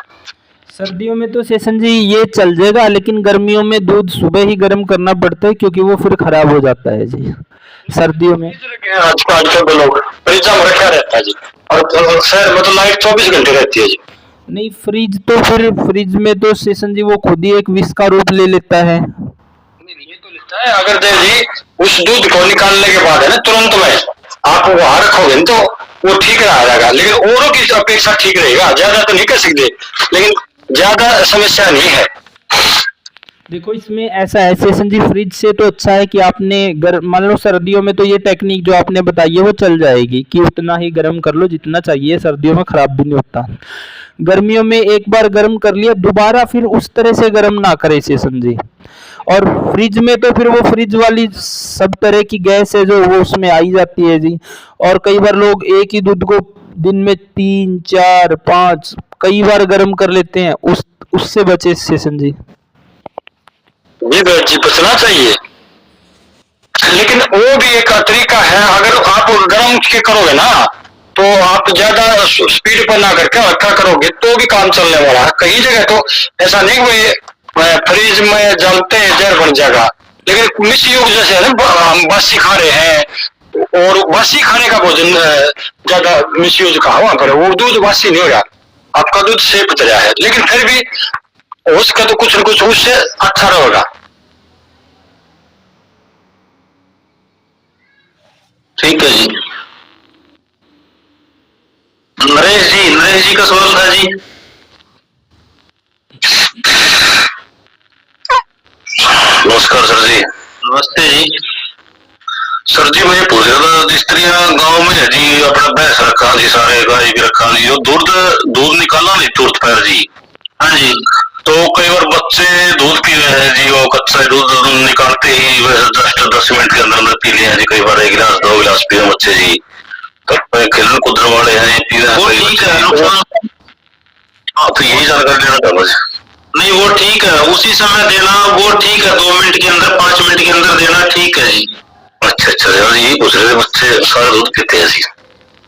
सर्दियों में तो सेशन जी ये चल जाएगा, लेकिन गर्मियों में दूध सुबह ही गर्म करना पड़ता है क्योंकि वो फिर खराब हो जाता है जी सर्दियों में। आजकल के लोग फ्रिज में रखा रहता है जी, और शहर में तो लाइट 24 घंटे रहती है जी। नहीं, फ्रिज तो फिर फ्रिज में तो सेशन जी वो खुद ही एक विष का रूप ले लेता है। ये तो लेता है, अगर देव जी उस दूध को निकालने के बाद है ना तुरंत में आप वहां रखोगे तो वो ठीक रहा जाएगा, लेकिन औरों की अपेक्षा ठीक रहेगा। ज्यादा तो नहीं कर सकते, लेकिन ज्यादा समस्या नहीं है। देखो इसमें ऐसा है सेशन जी, फ्रिज से तो अच्छा है कि आपने मान लो सर्दियों में तो ये टेक्निक जो आपने बताई है वो चल जाएगी कि उतना ही गर्म कर लो जितना चाहिए, सर्दियों में खराब भी नहीं होता। गर्मियों में एक बार गर्म कर लिया, दोबारा फिर उस तरह से गर्म ना करे सेशन जी। और फ्रिज में तो फिर वो फ्रिज वाली सब तरह की गैस है जो वो उसमें आई जाती है जी। और कई बार लोग एक ही दूध को दिन में 3 4 5 कई बार गर्म कर लेते हैं, उससे बचे सेशन जी। जी भैया जी, बचना चाहिए, लेकिन वो भी एक तरीका है। अगर आप गर्म के करोगे ना तो आप ज्यादा स्पीड पर ना करके हल्का करोगे तो भी काम चलने वाला है। कई जगह तो ऐसा नहीं हुए फ्रिज में जलते जहर बन जाएगा, लेकिन मिस यूज जैसे है ना, हम बासी खा रहे हैं और बासी खाने का भोजन ज्यादा मिस यूज का वहां पर वो दूध बासी नहीं हो रहा, आपका दूध सेफ रहा है, लेकिन फिर भी उसका तो कुछ न कुछ उससे अच्छा रहेगा। ठीक है जी। नरेश जी का सवाल था जी। नमस्कार सर जी। नमस्ते जी। सर जी मैं पूछ रहा था, स्त्रियां गांव में है जी अपना भैंस रखा जी, सारे गाय भी रखा जी, दूध निकालना नहीं तुरंत पैर जी, हाँ जी। तो कई बार बच्चे दूध पी रहे हैं जी, वो कच्चा दूध निकालते ही जस्ट 10 मिनट के अंदर अंदर पी लिया जी। कई बार 1 गिलास 2 गिलास पी रहे बच्चे जी। तो खेलने कूदने वाले हैं, पी रहे हैं वो ठीक है, नुकसान। हाँ, तो यही जानकारी लेना था मुझे। नहीं वो ठीक है, उसी समय देना वो ठीक है, 2 मिनट के अंदर 5 मिनट के अंदर देना ठीक है जी। अच्छा अच्छा यार, यही पूछ रहे थे, बच्चे सारा दूध पीते हैं जी।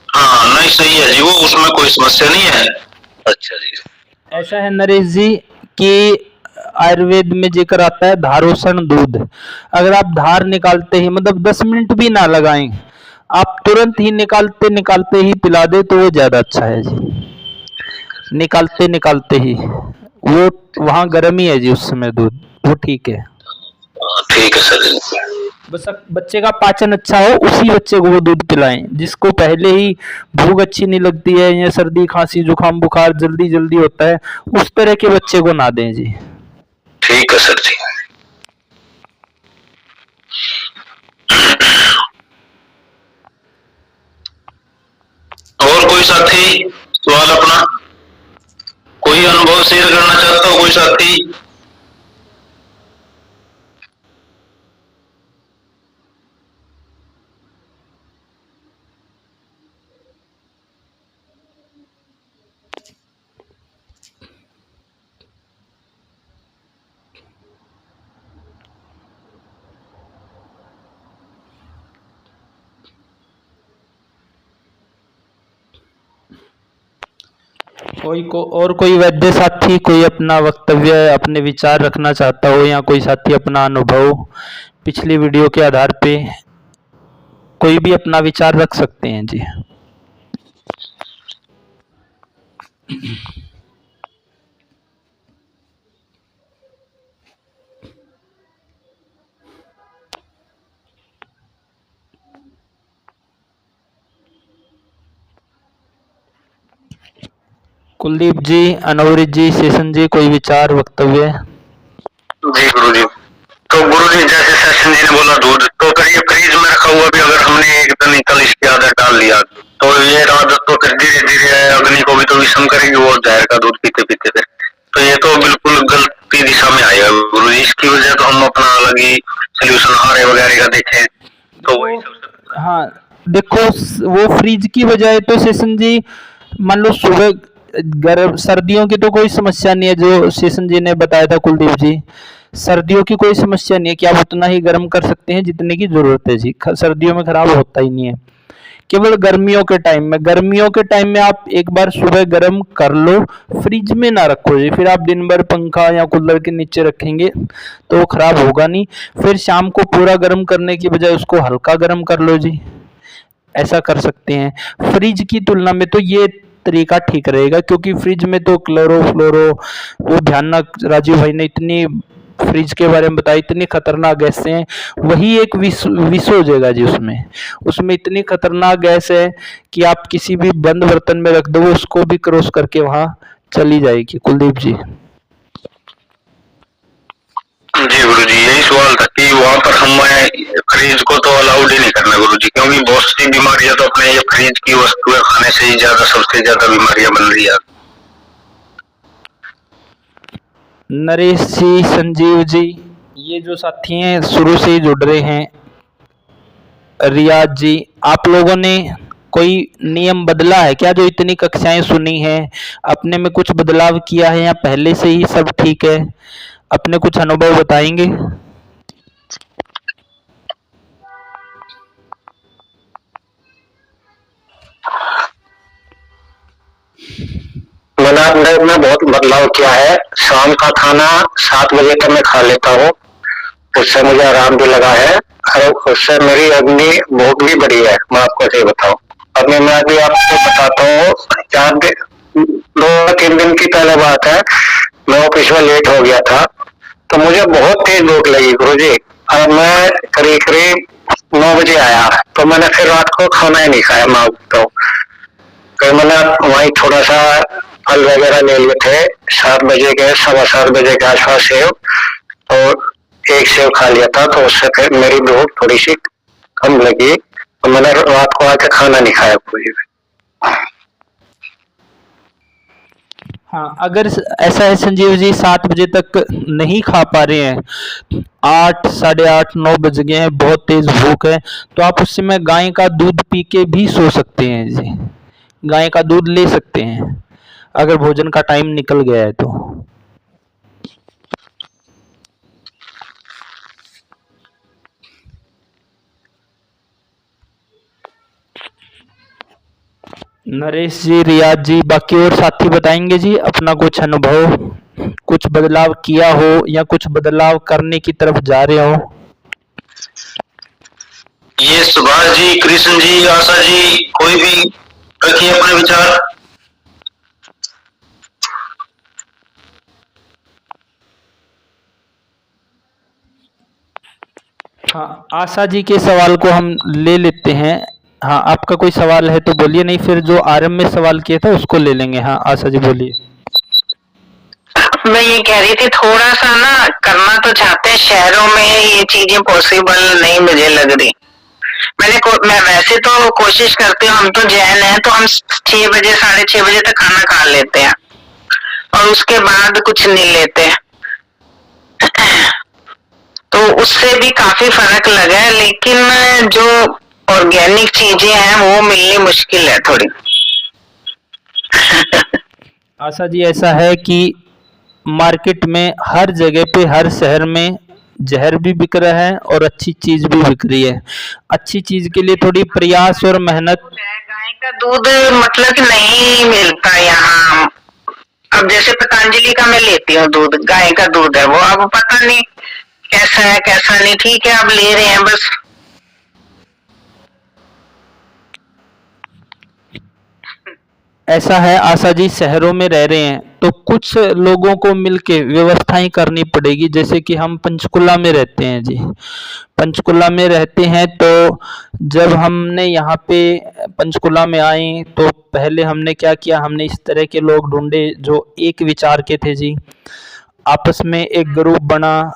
हाँ नहीं सही है जी, वो उसमें कोई समस्या नहीं है। अच्छा जी। ऐसा है नरेश जी कि आयुर्वेद में जिक्र आता है धारोषण दूध। अगर आप धार निकालते ही मतलब 10 मिनट भी ना लगाएं, आप तुरंत ही निकालते निकालते ही पिला दे तो वो ज्यादा अच्छा है जी। निकालते निकालते ही वो वहाँ गर्म ही है जी उस समय दूध, वो ठीक है। ठीक है सर। बस बच्चे का पाचन अच्छा हो उसी बच्चे को वो दूध पिलाएं। जिसको पहले ही भूख अच्छी नहीं लगती है या सर्दी खांसी जुकाम बुखार जल्दी जल्दी होता है, उस तरह के बच्चे को ना दें जी। ठीक है सर जी। और कोई साथी सवाल अपना, कोई अनुभव शेयर करना चाहता हो कोई साथी? और कोई वैद्य साथी कोई अपना वक्तव्य अपने विचार रखना चाहता हो या कोई साथी अपना अनुभव पिछली वीडियो के आधार पे कोई भी अपना विचार रख सकते हैं जी। कुलदीप जी, अनवरित जी, शेषन जी, कोई विचार वक्तव्य? जी गुरुजी। तो गुरुजी जैसे सेशन जी ने बोला दूध, तो फिर ये फ्रीज में रखा हुआ भी अगर हमने एक दिन कल इसकी आदत डाल लिया तो ये आदत तो फिर धीरे धीरे अग्नि को भी तो विषम करेगी वो जहर का दूध पीते पीते फिर। तो ये तो बिल्कुल गलती दिशा में आएगा गुरुजी। इसकी वजह तो हम अपना अलग ही सोल्यूशन हारे वगैरह का देखें तो वही सबसे। हाँ देखो, वो फ्रिज की बजाय तो शेषन जी मान लो सुबह गर्म सर्दियों की तो कोई समस्या नहीं है, जो शेषन जी ने बताया था कुलदीप जी, सर्दियों की कोई समस्या नहीं है कि आप उतना ही गर्म कर सकते हैं जितने की जरूरत है जी। सर्दियों में खराब होता ही नहीं है। केवल गर्मियों के टाइम में आप एक बार सुबह गर्म कर लो, फ्रिज में ना रखो जी। फिर आप दिन भर पंखा या कूलर के नीचे रखेंगे तो वो खराब होगा नहीं। फिर शाम को पूरा गर्म करने की बजाय उसको हल्का गर्म कर लो जी, ऐसा कर सकते हैं। फ्रिज की तुलना में तो ये तरीका ठीक रहेगा, क्योंकि फ्रिज में तो क्लोरो फ्लोरो वो भयानक, राजीव भाई ने इतनी फ्रिज के बारे में बताया, इतनी खतरनाक गैसें हैं, वही एक विष हो जाएगा जी उसमें। उसमें इतनी खतरनाक गैस है कि आप किसी भी बंद बर्तन में रख दो वो उसको भी क्रॉस करके वहां चली जाएगी। कुलदीप जी। जी गुरुजी, यही सवाल था कि वहाँ पर हम फ्रिज को तो अलाउड ही नहीं करना गुरुजी, क्योंकि बहुत सी बीमारियां तो अपने ये फ्रिज की वस्तुएं खाने से ही ज्यादा सबसे ज्यादा बीमारियां बन रही है। नरेश जी, संजीव जी, ये जो साथी हैं शुरू से ही जुड़ रहे हैं, रियाज जी, आप लोगों ने कोई नियम बदला है क्या? जो इतनी कक्षाएं सुनी हैं, अपने में कुछ बदलाव किया है या पहले से ही सब ठीक है? अपने कुछ अनुभव बताएंगे? मैंने अपने में बहुत बदलाव किया है। शाम का खाना 7 बजे तक मैं खा लेता हूँ, उससे मुझे आराम भी लगा है और उससे मेरी अग्नि भूख भी बढ़ी है। मैं आपको सही बताऊं, अभी मैं भी आपको बताता हूँ, 2-3 दिन की पहले बात है, मैं ऑफिस में लेट हो गया था तो मुझे बहुत तेज भूख लगी गुरुजी। और मैं करीब करीब 9 बजे आया तो मैंने फिर रात को खाना ही नहीं खाया। मैं आपको फिर मैंने वहीं थोड़ा सा फल वगैरह ले लिए थे, 7 बजे के 7:15 बजे के आसपास सेव, और एक सेव खा लिया था, तो उससे फिर मेरी भूख थोड़ी सी कम लगी और मैंने रात को आके खाना नहीं खाया कोई भी। हाँ, अगर ऐसा है संजीव जी 7 बजे तक नहीं खा पा रहे हैं, 8 साढ़े 8 9 बज गए हैं, बहुत तेज भूख है, तो आप उस समय गाय का दूध पी के भी सो सकते हैं जी। गाय का दूध ले सकते हैं अगर भोजन का टाइम निकल गया है तो। नरेश जी, रियाज जी, बाकी और साथी बताएंगे जी अपना कुछ अनुभव, कुछ बदलाव किया हो या कुछ बदलाव करने की तरफ जा रहे हो। ये सुभाष जी, कृष्ण जी, आशा जी, कोई भी रखिए अपने विचार। हाँ, आशा जी के सवाल को हम ले लेते हैं। हाँ, आपका कोई सवाल है तो बोलिए, नहीं फिर जो आरंभ में सवाल किया था उसको ले लेंगे। हाँ आशा जी बोलिए। मैं ये कह रही थी, थोड़ा सा ना करना तो चाहते हैं, शहरों में ये चीजें पॉसिबल नहीं मुझे लग रही। मैं वैसे तो कोशिश करती हूँ, हम तो जैन हैं तो हम 6 बजे 6:30 बजे तक खाना खा लेते हैं और उसके बाद कुछ नहीं लेते तो उससे भी काफी फर्क लगा है, लेकिन जो ऑर्गेनिक चीजें हैं वो मिलनी मुश्किल है थोड़ी आशा जी ऐसा है कि मार्केट में हर जगह पे हर शहर में जहर भी बिक रहा है और अच्छी चीज भी बिक रही है। अच्छी चीज के लिए थोड़ी प्रयास और मेहनत। गाय का दूध मतलब कि नहीं मिलता यहाँ। अब जैसे पतंजलि का मैं लेती हूँ दूध, गाय का दूध है वो, अब पता नहीं कैसा है कैसा नहीं, ठीक है अब ले रहे हैं बस। ऐसा है आशा जी, शहरों में रह रहे हैं तो कुछ लोगों को मिलके व्यवस्थाएं करनी पड़ेगी। जैसे कि हम पंचकुला में रहते हैं जी, पंचकुला में रहते हैं तो जब हमने यहाँ पे पंचकुला में आए तो पहले हमने क्या किया, हमने इस तरह के लोग ढूंढे जो एक विचार के थे जी। आपस में एक ग्रुप बना,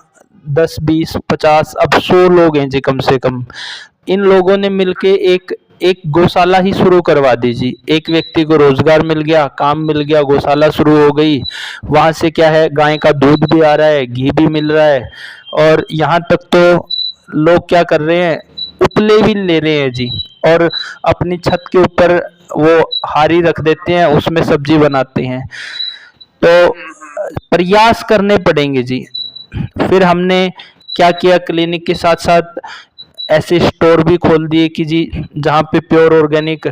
10 20 50 अब 100 लोग हैं जी कम से कम। इन लोगों ने मिलके एक एक गौशाला ही शुरू करवा दी जी। एक व्यक्ति को रोजगार मिल गया, काम मिल गया, गौशाला शुरू हो गई। वहां से क्या है, गाय का दूध भी आ रहा है, घी भी मिल रहा है, और यहाँ तक तो लोग क्या कर रहे हैं, उपले भी ले रहे हैं जी, और अपनी छत के ऊपर वो हारी रख देते हैं, उसमें सब्जी बनाते हैं। तो प्रयास करने पड़ेंगे जी। फिर हमने क्या किया, क्लिनिक के साथ साथ ऐसे स्टोर भी खोल दिए कि जी जहाँ पे प्योर ऑर्गेनिक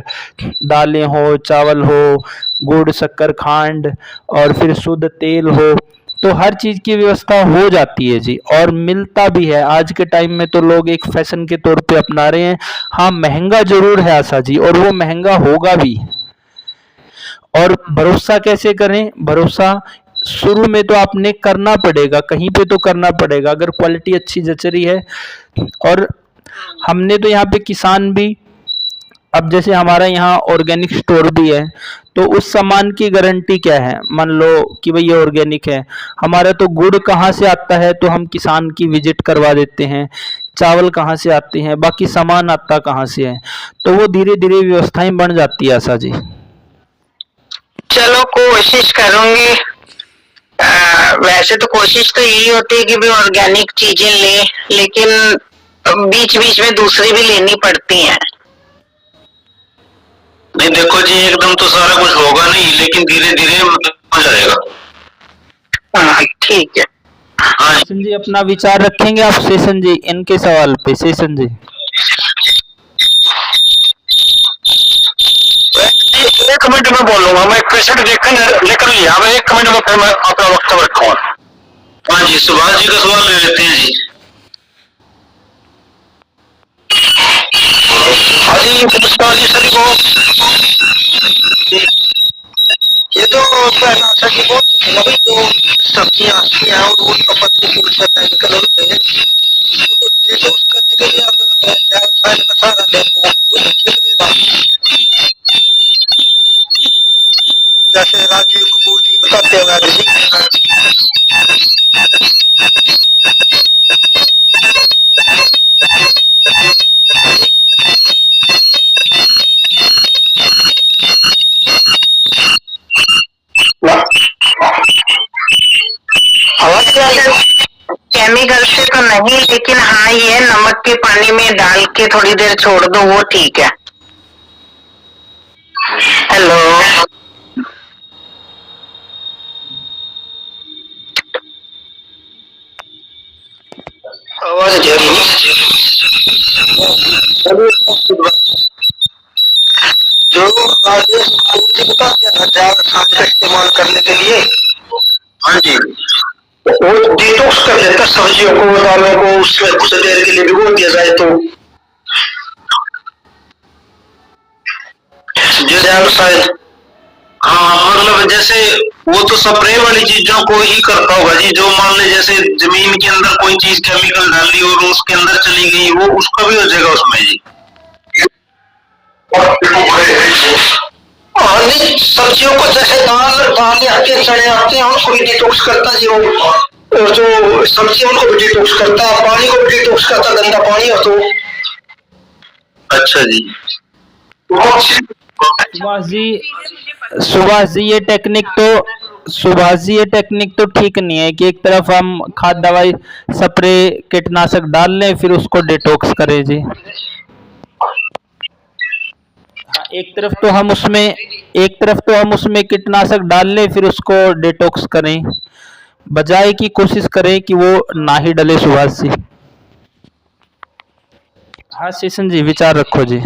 दालें हो, चावल हो, गुड़ शक्कर खांड और फिर शुद्ध तेल हो, तो हर चीज़ की व्यवस्था हो जाती है जी, और मिलता भी है। आज के टाइम में तो लोग एक फैशन के तौर पे अपना रहे हैं। हाँ महंगा जरूर है आशा जी, और वो महंगा होगा भी। और भरोसा कैसे करें, भरोसा शुरू में तो आपने करना पड़ेगा, कहीं पे तो करना पड़ेगा अगर क्वालिटी अच्छी जच रही है। और हमने तो यहाँ पे किसान भी, अब जैसे हमारा यहाँ ऑर्गेनिक स्टोर भी है तो उस सामान की गारंटी क्या है, मान लो कि भाई ये ऑर्गेनिक है, हमारा तो गुड़ कहाँ से आता है तो हम किसान की विजिट करवा देते हैं, चावल कहाँ से आते हैं, बाकी सामान आता कहाँ से है, तो वो धीरे धीरे व्यवस्थाएं बन जाती है आशा जी। चलो कोशिश करूंगी। वैसे तो कोशिश तो यही होती है कि भी ऑर्गेनिक चीजें ले, लेकिन बीच बीच में दूसरी भी लेनी पड़ती हैं। नहीं देखो जी, एकदम तो सारा कुछ होगा नहीं, लेकिन धीरे धीरे हो जाएगा। हाँ ठीक है। हाँ शेषन जी अपना विचार रखेंगे आप, शेषन जी इनके सवाल पे। शेषन जी एक मिनट में बोलूंगा, मैं कैसेट लेकर लिया, मैं 1 मिनट में फिर मैं अपना वक्तव्य रखूंगा। हाँ जी, सुभाष जी का सवाल ले लेते हैं जी। हाँ जी, नमस्कार जी सभी को। ये तो आशा जी को जो सब्जियां आती हैं और उनका पत्नी फूल से केमिकल होते हैं, तो डिटॉक्स करने के लिए अगर व्यवसाय का सहारा लें तो वो ठीक रहेगा। जैसे राजीव कपूर जी बताते हैं, नहीं, लेकिन हाँ ये नमक के पानी में डाल के थोड़ी देर छोड़ दो, वो ठीक है। हेलो, आवाज जा रही है। जो राजेश का इस्तेमाल करने के लिए, हाँ जी, वो डिटॉक्स कर देता सब्जियों को, दालों को, उसमें कुछ देर के लिए भिगो दिया जाए तो जैसे शायद, हाँ मतलब जैसे वो तो स्प्रे वाली चीजों को ही करता होगा जी। जो मान ले जैसे जमीन के अंदर कोई चीज केमिकल डाली और उसके अंदर चली गई, वो उसका भी हो जाएगा उसमें जी। हाँ नहीं, सब्जियों को जैसे दाल आते चने आते हैं उसको भी डिटॉक्स करता जी वो, और जो सब्जियों को भी डिटॉक्स करता है, पानी को भी डिटॉक्स करता, गंदा पानी हो तो। अच्छा जी। सुभाष जी ये टेक्निक तो ठीक नहीं है कि एक तरफ हम खाद दवाई स्प्रे कीटनाशक डाल लें फिर उसको डिटॉक्स करें जी। हाँ, एक तरफ तो हम उसमें कीटनाशक डाल लें फिर उसको डिटॉक्स करें, बजाय की कोशिश करें कि वो ना ही डले। सुभाष जी। हाँ शेषन जी, विचार रखो जी।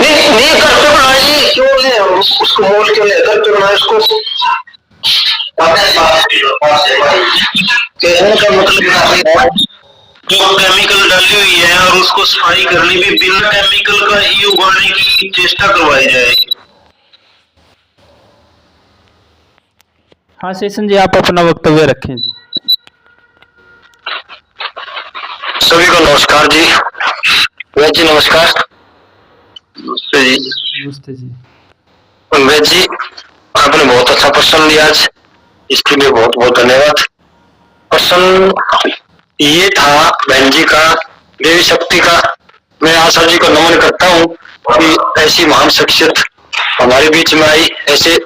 नहीं करते बनाए जी, क्यों ले उसको मोल क्यों ले, करते बनाए उसको। कहने का मतलब जो केमिकल डाली हुई है और उसको सफाई करनी भी बिना केमिकल का ही उगाने की चेष्टा करवाई जाए। हाँ शेषन जी, आप अपना वक्तव्य रखें जी। सभी को नमस्कार जी। वैद जी नमस्कार। नमस्ते जी। नमस्ते जी। वैद जी, आपने बहुत अच्छा प्रश्न लिया आज, इसके लिए बहुत बहुत धन्यवाद। प्रश्न ये था बहन जी का, देवी शक्ति का। मैं आशा जी को नमन करता हूँ कि ऐसी महान शख्सियत हमारे बीच में आई, ऐसे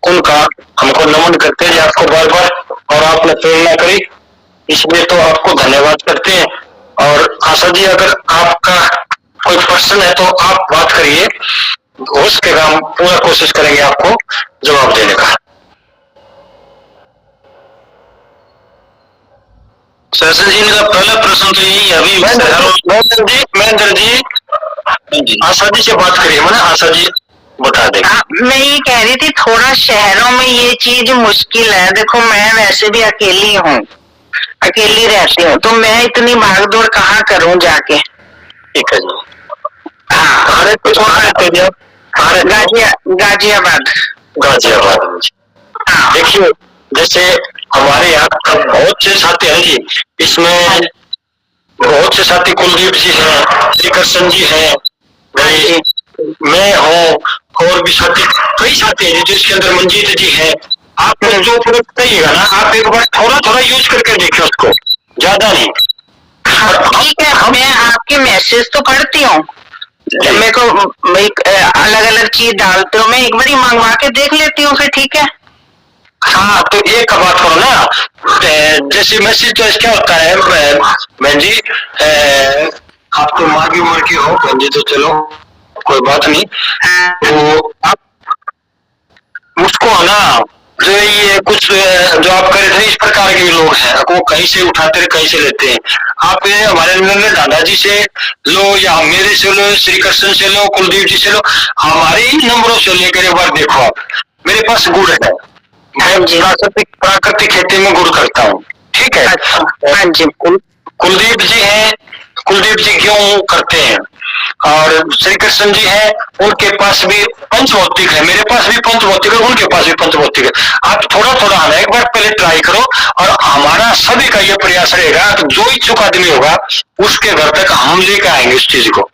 उनका हमको नमन करते हैं आपको बार बार, और आपने प्रेरणा करी, इसलिए तो आपको धन्यवाद करते हैं। और आशा जी, अगर आपका कोई प्रश्न है तो आप बात करिए, हो सकेगा हम पूरा कोशिश करेंगे आपको जवाब देने का। शेषन जी का पहला प्रश्न तो यही है, अभी महेंद्र जी आशा जी से बात करिए, मैंने आशा जी बता देंगे। मैं ये कह रही थी थोड़ा शहरों में ये चीज मुश्किल है। देखो मैं वैसे भी अकेली हूँ, अकेली रहती हूँ, तो मैं इतनी भागदौड़ कहाँ करूँ जाके। ठीक है जी। हाँ, गाजियाबाद। गाजियाबाद। हाँ, देखिए जैसे हमारे यहाँ बहुत से साथी हैं जी, इसमें बहुत से साथी कुलदीप जी हैं, श्रीकृष्ण जी हैं, मैं हूँ, और भी साथी कई साथी हैं जिसके अंदर मंजीत जी हैं। आप जो प्रोडक्ट कहिएगा ना, आप एक बार थोड़ा थोड़ा यूज करके देखिए उसको, ज्यादा नहीं। ठीक है, मैं आपके मैसेज तो पढ़ती हूँ, मेरे को अलग अलग चीज डालते हो, मैं एक बार मंगवा के देख लेती हूँ फिर। ठीक है। हाँ तो एक बात करो ना, जैसे मैसेज तो क्या होता है बहन जी, आप तो मार्गी उम्र की हो बहन जी, तो चलो कोई बात नहीं। तो आप मुझको ना, जो ये कुछ जो आप कर रहे थे, इस प्रकार के लोग हैं, वो कहीं से उठाते हैं कहीं से लेते हैं। आप ये हमारे नंदन दादाजी से लो या मेरे से लो, श्री कृष्ण से लो, कुलदीप जी से लो, हमारे इन नंबरों से लेकर एक बार देखो आप। मेरे पास गुड़ है, मैं प्राकृतिक खेती में गुड़ करता हूँ, ठीक है। हाँ जी। कुलदीप जी हैं, कुलदीप जी गेहूं करते हैं, और श्री कृष्ण जी हैं, उनके पास भी पंचभौतिक है, मेरे पास भी पंचभौतिक है, उनके पास भी पंचभौतिक है। आप थोड़ा थोड़ा आना, एक बार पहले ट्राई करो, और हमारा सभी का ये प्रयास रहेगा कि जो इच्छुक आदमी होगा उसके घर तक हम लेकर आएंगे इस चीज को।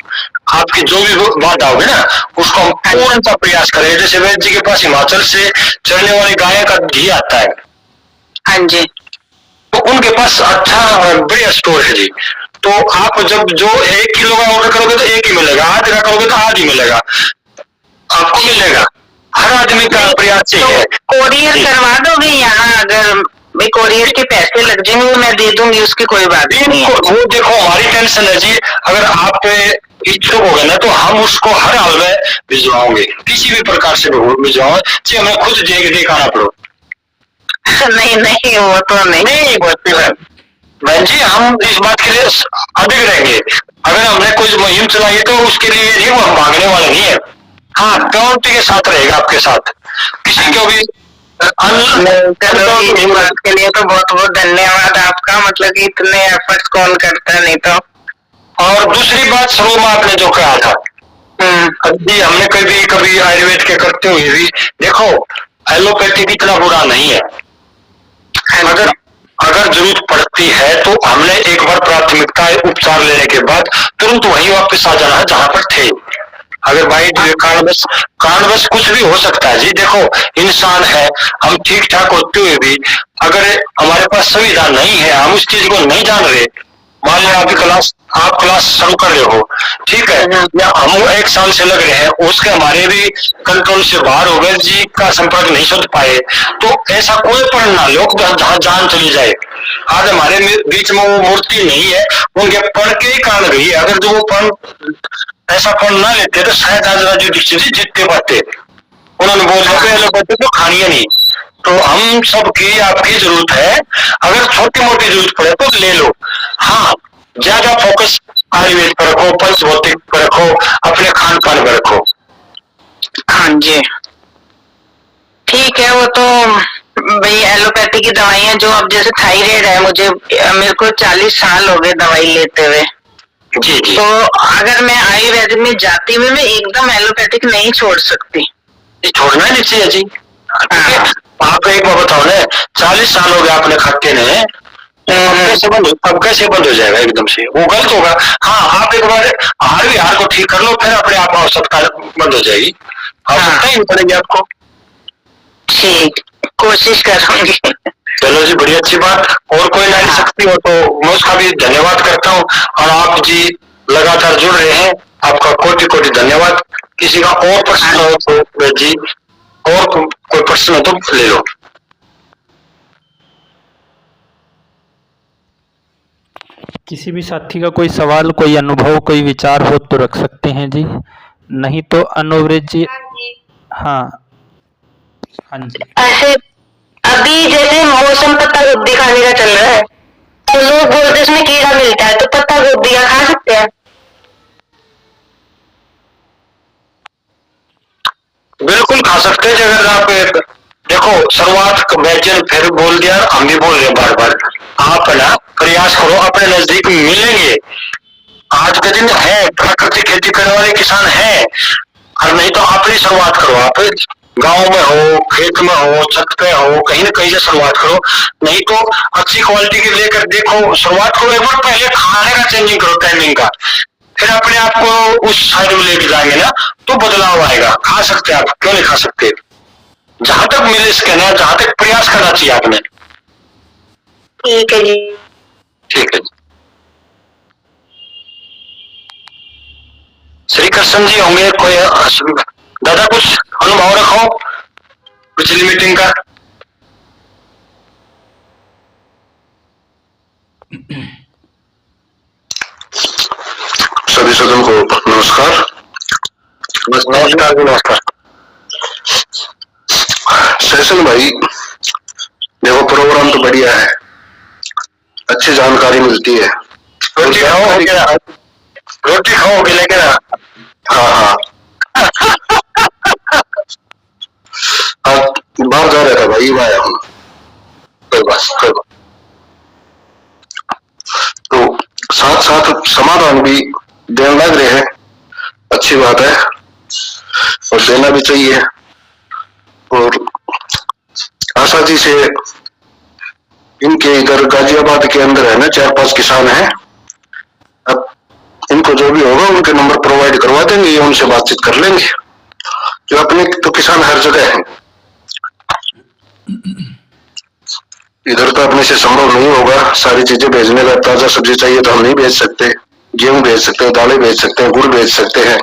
आपकी जो भी बात आओगे ना, उसको हम पूर्णतः प्रयास करेंगे। जैसे वैद्य जी के पास हिमाचल से चलने वाली गाय का घी आता है, हाँ जी, तो उनके पास अच्छा बढ़िया स्टोर है जी। तो आप जब जो 1 किलो का ऑर्डर करोगे तो 1 ही मिलेगा, आध का करोगे तो आध ही मिलेगा, आपको मिलेगा। हर आदमी का प्रयास चाहिए। कोरियर करवा दोगे यहाँ? अगर भाई कोरियर के पैसे लग जाएंगे, वो मैं दे दूंगी, उसकी कोई बात नहीं है। वो देखो हमारी टेंशन है जी, अगर आप इच्छुक हो गए ना तो हम उसको हर हाल में भिजवाओगे, किसी भी प्रकार से भिजवाओ, चाहे हमें खुद दिखाना पड़ो। नहीं नहीं, वो तो नहीं होती है बहन जी, हम इस बात के लिए अडिग रहेंगे। अगर हमने कोई मुहिम चलाई है तो उसके लिए नहीं, वो हम भागने वाले नहीं है। हाँ, प्योरिटी के साथ रहेगा आपके साथ, किसी को भी इस बात के लिए तो बहुत बहुत धन्यवाद आपका, मतलब कि इतने एफर्ट्स कौन करता है, नहीं तो। और दूसरी बात, शुरू में आपने जो कहा था, अभी हमने कभी आयुर्वेद के करते हुए भी देखो, एलोपैथिक इतना बुरा नहीं है। अगर जरूरत पड़ती है तो हमने एक बार प्राथमिकता उपचार लेने के बाद तुरंत वहीं वापस आ जाना है जहां पर थे। अगर भाई कारणवश कुछ भी हो सकता है जी, देखो इंसान है, हम ठीक ठाक होते हुए भी अगर हमारे पास सुविधा नहीं है, हम उस चीज को नहीं जान रहे, मान लो आप क्लास शुरू कर रहे हो, ठीक है, या हम 1 साल से लग रहे हैं, उसके हमारे भी कंट्रोल से बाहर हो गए, जी का संपर्क नहीं सुन पाए, तो ऐसा कोई पण ना लो जहां जान चली जाए। आज हमारे बीच में वो मूर्ति नहीं है, उनके पण के ही कारण गई है। अगर जो वो पण ऐसा पण ना लेते तो शायद आज राजू दीक्षित जी जीतते पाते। उन्होंने बोल दिया तो खानी नहीं। तो हम सबकी आपकी जरूरत है, अगर छोटी मोटी जरूरत पड़े तो ले लो। हाँ, ज्यादा फोकस आयुर्वेद पर रखो, पंचभौतिक पर रखो, अपने खान पान पर रखो। हाँ जी, ठीक है। वो तो भाई एलोपैथी की दवाइयां जो, अब जैसे थायराइड है, मेरे को 40 साल हो गए दवाई लेते हुए। जी जी। तो अगर मैं आयुर्वेद में जाती हुई मैं एकदम एलोपैथिक नहीं छोड़ सकती। छोड़ना नहीं चाहिए जी। आप एक बार बताओ ना, 40 साल हो गए आपने खाते ने, अब कैसे बंद हो जाएगा एकदम से? वो गलत होगा। हाँ, आप एक बार हार को ठीक कर लो, फिर अपने आप आवश्यकता बंद हो जाएगी, आवश्यकता ही नहीं पड़ेगी आपको। ठीक, कोशिश करूंगी। चलो जी, बड़ी अच्छी बात। और कोई नारी शक्ति हो तो मैं उसका भी धन्यवाद करता हूँ, और आप जी लगातार जुड़ रहे हैं, आपका कोटि कोटि धन्यवाद। किसी का और प्रश्न हो तो जी, और कोई प्रश्न हो तो ले लो। किसी भी साथी का कोई सवाल, कोई अनुभव, कोई विचार हो तो रख सकते हैं जी, नहीं तो अनुव्रत जी। हाँ हाँ जी। ऐसे अभी जैसे मौसम पत्ता गोभी खाने का चल रहा है, तो लोग बोलते हैं इसमें कीड़ा मिलता है, तो पत्ता गोभी का खा सकते हैं? बिल्कुल खा सकते हैं। अगर आप देखो, शुरुआत वैज्ञान फिर बोल दिया, हम भी बोल रहे हैं बार बार, आप ना प्रयास करो, अपने नजदीक मिलेंगे। आज के दिन है, प्राकृतिक खेती करने वाले किसान है, और नहीं तो आप ही शुरुआत करो। आप गांव में हो, खेत में हो, छत पे हो, कहीं ना कहीं से शुरुआत करो। नहीं तो अच्छी क्वालिटी की लेकर देखो, शुरुआत करो। एक बार पहले खाने का चेंजिंग करो, टाइमिंग का, फिर अपने आप को उस साइड में लेके जाएंगे ना तो बदलाव आएगा। खा सकते हैं आप, क्यों नहीं खा सकते? जहां तक मिले सके ना, जहां तक प्रयास करना चाहिए आपने। ठीक है जी। ठीक है जी। श्री कृष्ण जी होंगे कोई? दादा कुछ अनुभव रखो पिछली मीटिंग का। सभी सदन को नमस्कार। नमस्कार जी, नमस्कार। सेशन भाई, देखो प्रोग्राम तो बढ़िया है, अच्छी जानकारी मिलती है। रोटी खाओगे लेकिन? हाँ हाँ। बाहर जा रहा था भाई, आया हूँ। कोई बात। तो साथ साथ समाधान भी देने लग रहे हैं, अच्छी बात है, और देना भी चाहिए। और आशा जी से, इनके इधर गाजियाबाद के अंदर है ना 4-5 किसान हैं, अब इनको जो भी होगा उनके नंबर प्रोवाइड करवा देंगे, ये उनसे बातचीत कर लेंगे। जो अपने तो किसान हर जगह हैं, इधर तो अपने से संभव नहीं होगा सारी चीजें भेजने का। ताजा सब्जी चाहिए तो हम नहीं भेज सकते, गेहूं भेज सकते हैं, दालें भेज सकते हैं, गुड़ भेज सकते हैं,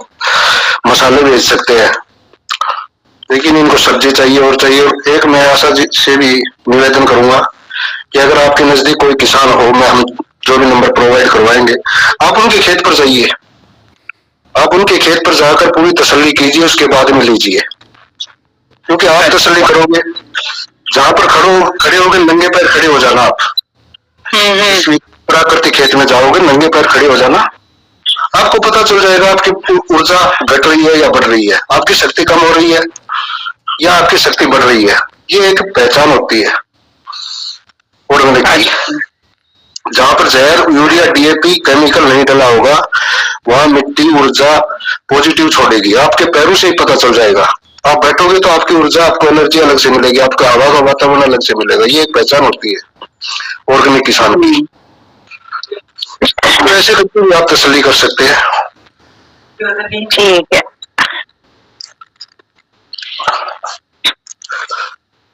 मसाले भेज सकते हैं, लेकिन इनको सब्जी चाहिए और चाहिए। एक मैं आशा जी से भी निवेदन करूंगा कि अगर आपके नजदीक कोई किसान हो, मैं हम जो भी नंबर प्रोवाइड करवाएंगे, आप उनके खेत पर जाइए, आप उनके खेत पर जाकर पूरी तसल्ली कीजिए, उसके बाद में लीजिए। क्योंकि आप तसल्ली करोगे, जहां पर खड़े होगे नंगे पैर खड़े हो जाना। आप प्राकृतिक खेत में जाओगे, नंगे पैर खड़े हो जाना, आपको पता चल जाएगा आपकी ऊर्जा घट रही है या बढ़ रही है, आपकी शक्ति कम हो रही है या आपकी शक्ति बढ़ रही है। ये एक पहचान होती है ऑर्गेनिक की। जहां पर जहर, यूरिया, डीएपी केमिकल नहीं डला होगा, वहां मिट्टी ऊर्जा पॉजिटिव छोड़ेगी। आपके पैरों से ही पता चल जाएगा। आप बैठोगे तो आपकी ऊर्जा, आपको एनर्जी अलग से मिलेगी, आपको हवा का वातावरण अलग से मिलेगा। ये एक पहचान होती है ऑर्गेनिक किसान की। तो ऐसे करके भी आप तसल्ली कर सकते हैं। ठीक है।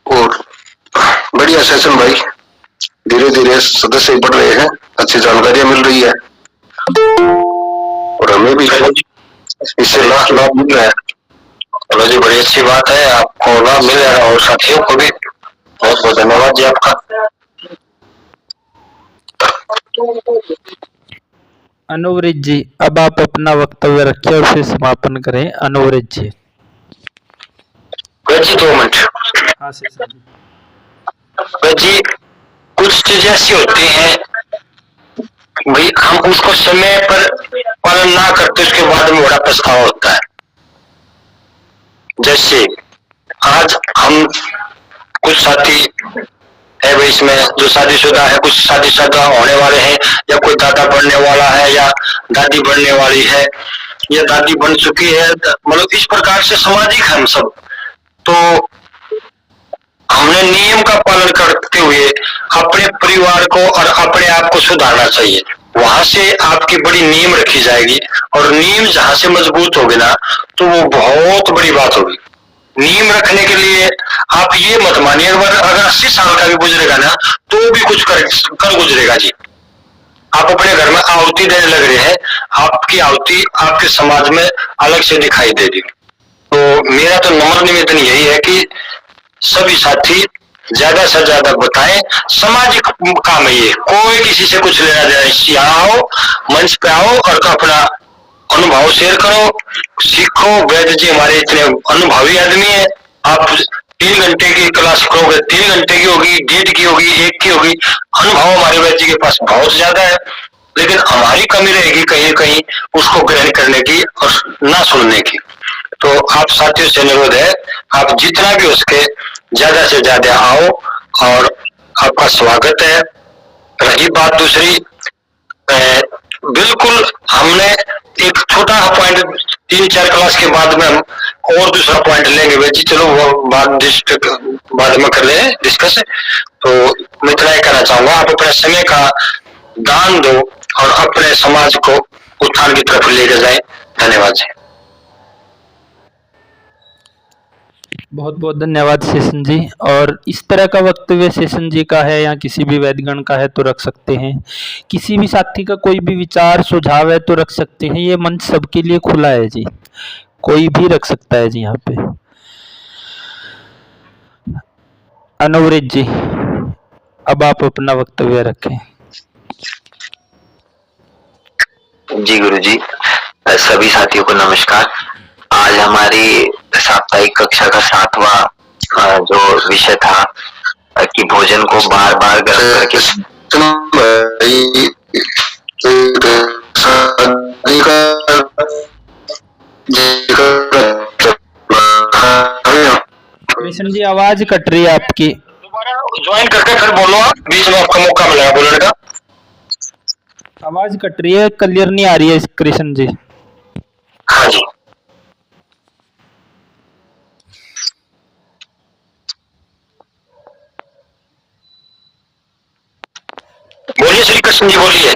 और बढ़िया सेशन भाई, धीरे धीरे सदस्य बढ़ रहे हैं, अच्छी जानकारियां मिल रही है और हमें भी इससे लाभ मिल रहा है। चलो जी, बड़ी अच्छी बात है, आपको लाभ मिल रहा है और साथियों को भी बहुत बहुत धन्यवाद जी आपका। अनुवृत जी, अब आप अपना वक्तव्य रखिए और फिर समापन करें। अनुवृत जी। जी 2 मिनट। हाँ सेशन जी। जी, कुछ चीजें ऐसी होती हैं भाई, हम उसको समय पर पालन ना करते, उसके बाद में बड़ा पछतावा होता है। जैसे आज हम कुछ साथी है भाई इसमें जो शादीशुदा है, कुछ शादीशुदा होने वाले हैं, या कोई दादा बनने वाला है या दादी बनने वाली है या दादी बन चुकी है, मतलब इस प्रकार से सामाजिक हम सब। तो हमने नियम का पालन करते हुए अपने परिवार को और अपने आप को सुधारना चाहिए। वहां से आपकी बड़ी नींव रखी जाएगी और नींव जहां से मजबूत होगी ना, तो वो बहुत बड़ी बात होगी। नींव रखने के लिए आप ये मत मानिए, अगर 80 साल का भी गुजरेगा ना, तो भी कुछ कर गुजरेगा जी। आप अपने घर में आहुति देने लग रहे हैं, आपकी आहुति आपके समाज में अलग से दिखाई देगी। तो मेरा तो नम्र निवेदन यही है कि सभी साथी ज्यादा से ज्यादा बताएं, सामाजिक काम है ये, कोई किसी से कुछ लेना देना। यहाँ आओ, मंच पे आओ और अपना अनुभव शेयर करो, सीखो। वैद्य जी हमारे इतने अनुभवी आदमी है। आप 3 घंटे की क्लास करोगे, 3 घंटे की होगी, 1.5 की होगी, 1 की होगी। अनुभव हमारे वैद्य जी के पास बहुत ज्यादा है, लेकिन हमारी कमी रहेगी कहीं कहीं उसको ग्रहण करने की और ना सुनने की। तो आप साथियों से अनुरोध है, आप जितना भी हो सके ज्यादा से ज्यादा आओ और आपका स्वागत है। रही बात दूसरी, बिल्कुल हमने एक छोटा पॉइंट 3-4 क्लास के बाद में हम और दूसरा पॉइंट लेंगे भाई जी, चलो वो बाद में कर ले डिस्कस। तो मैं इतना ही कहना चाहूंगा, आप अपने समय का दान दो और अपने समाज को उत्थान की तरफ लेकर जाए। धन्यवाद जी। बहुत बहुत धन्यवाद शेषन जी। और इस तरह का वक्तव्य शेषन जी का है या किसी भी वैद्यगण का है तो रख सकते हैं। किसी भी साथी का कोई भी विचार सुझाव है तो रख सकते हैं। ये मंच सबके लिए खुला है जी, कोई भी रख सकता है जी यहाँ पे। अनुवृत जी, अब आप अपना वक्तव्य रखें। जी गुरु जी, सभी साथियों को नमस्कार। आज हमारी साप्ताहिक कक्षा का 7वां जो विषय था कि भोजन को बार बार गर्म करके कृष्ण जी आवाज कट रही है आपकी। दोबारा ज्वाइन करके फिर बोलो, आप बीच में आपका मौका मिलेगा बोलने का। आवाज कट रही है, क्लियर नहीं आ रही है कृष्ण जी। हाँ जी, बोलिए श्री कृष्ण जी, बोलिए।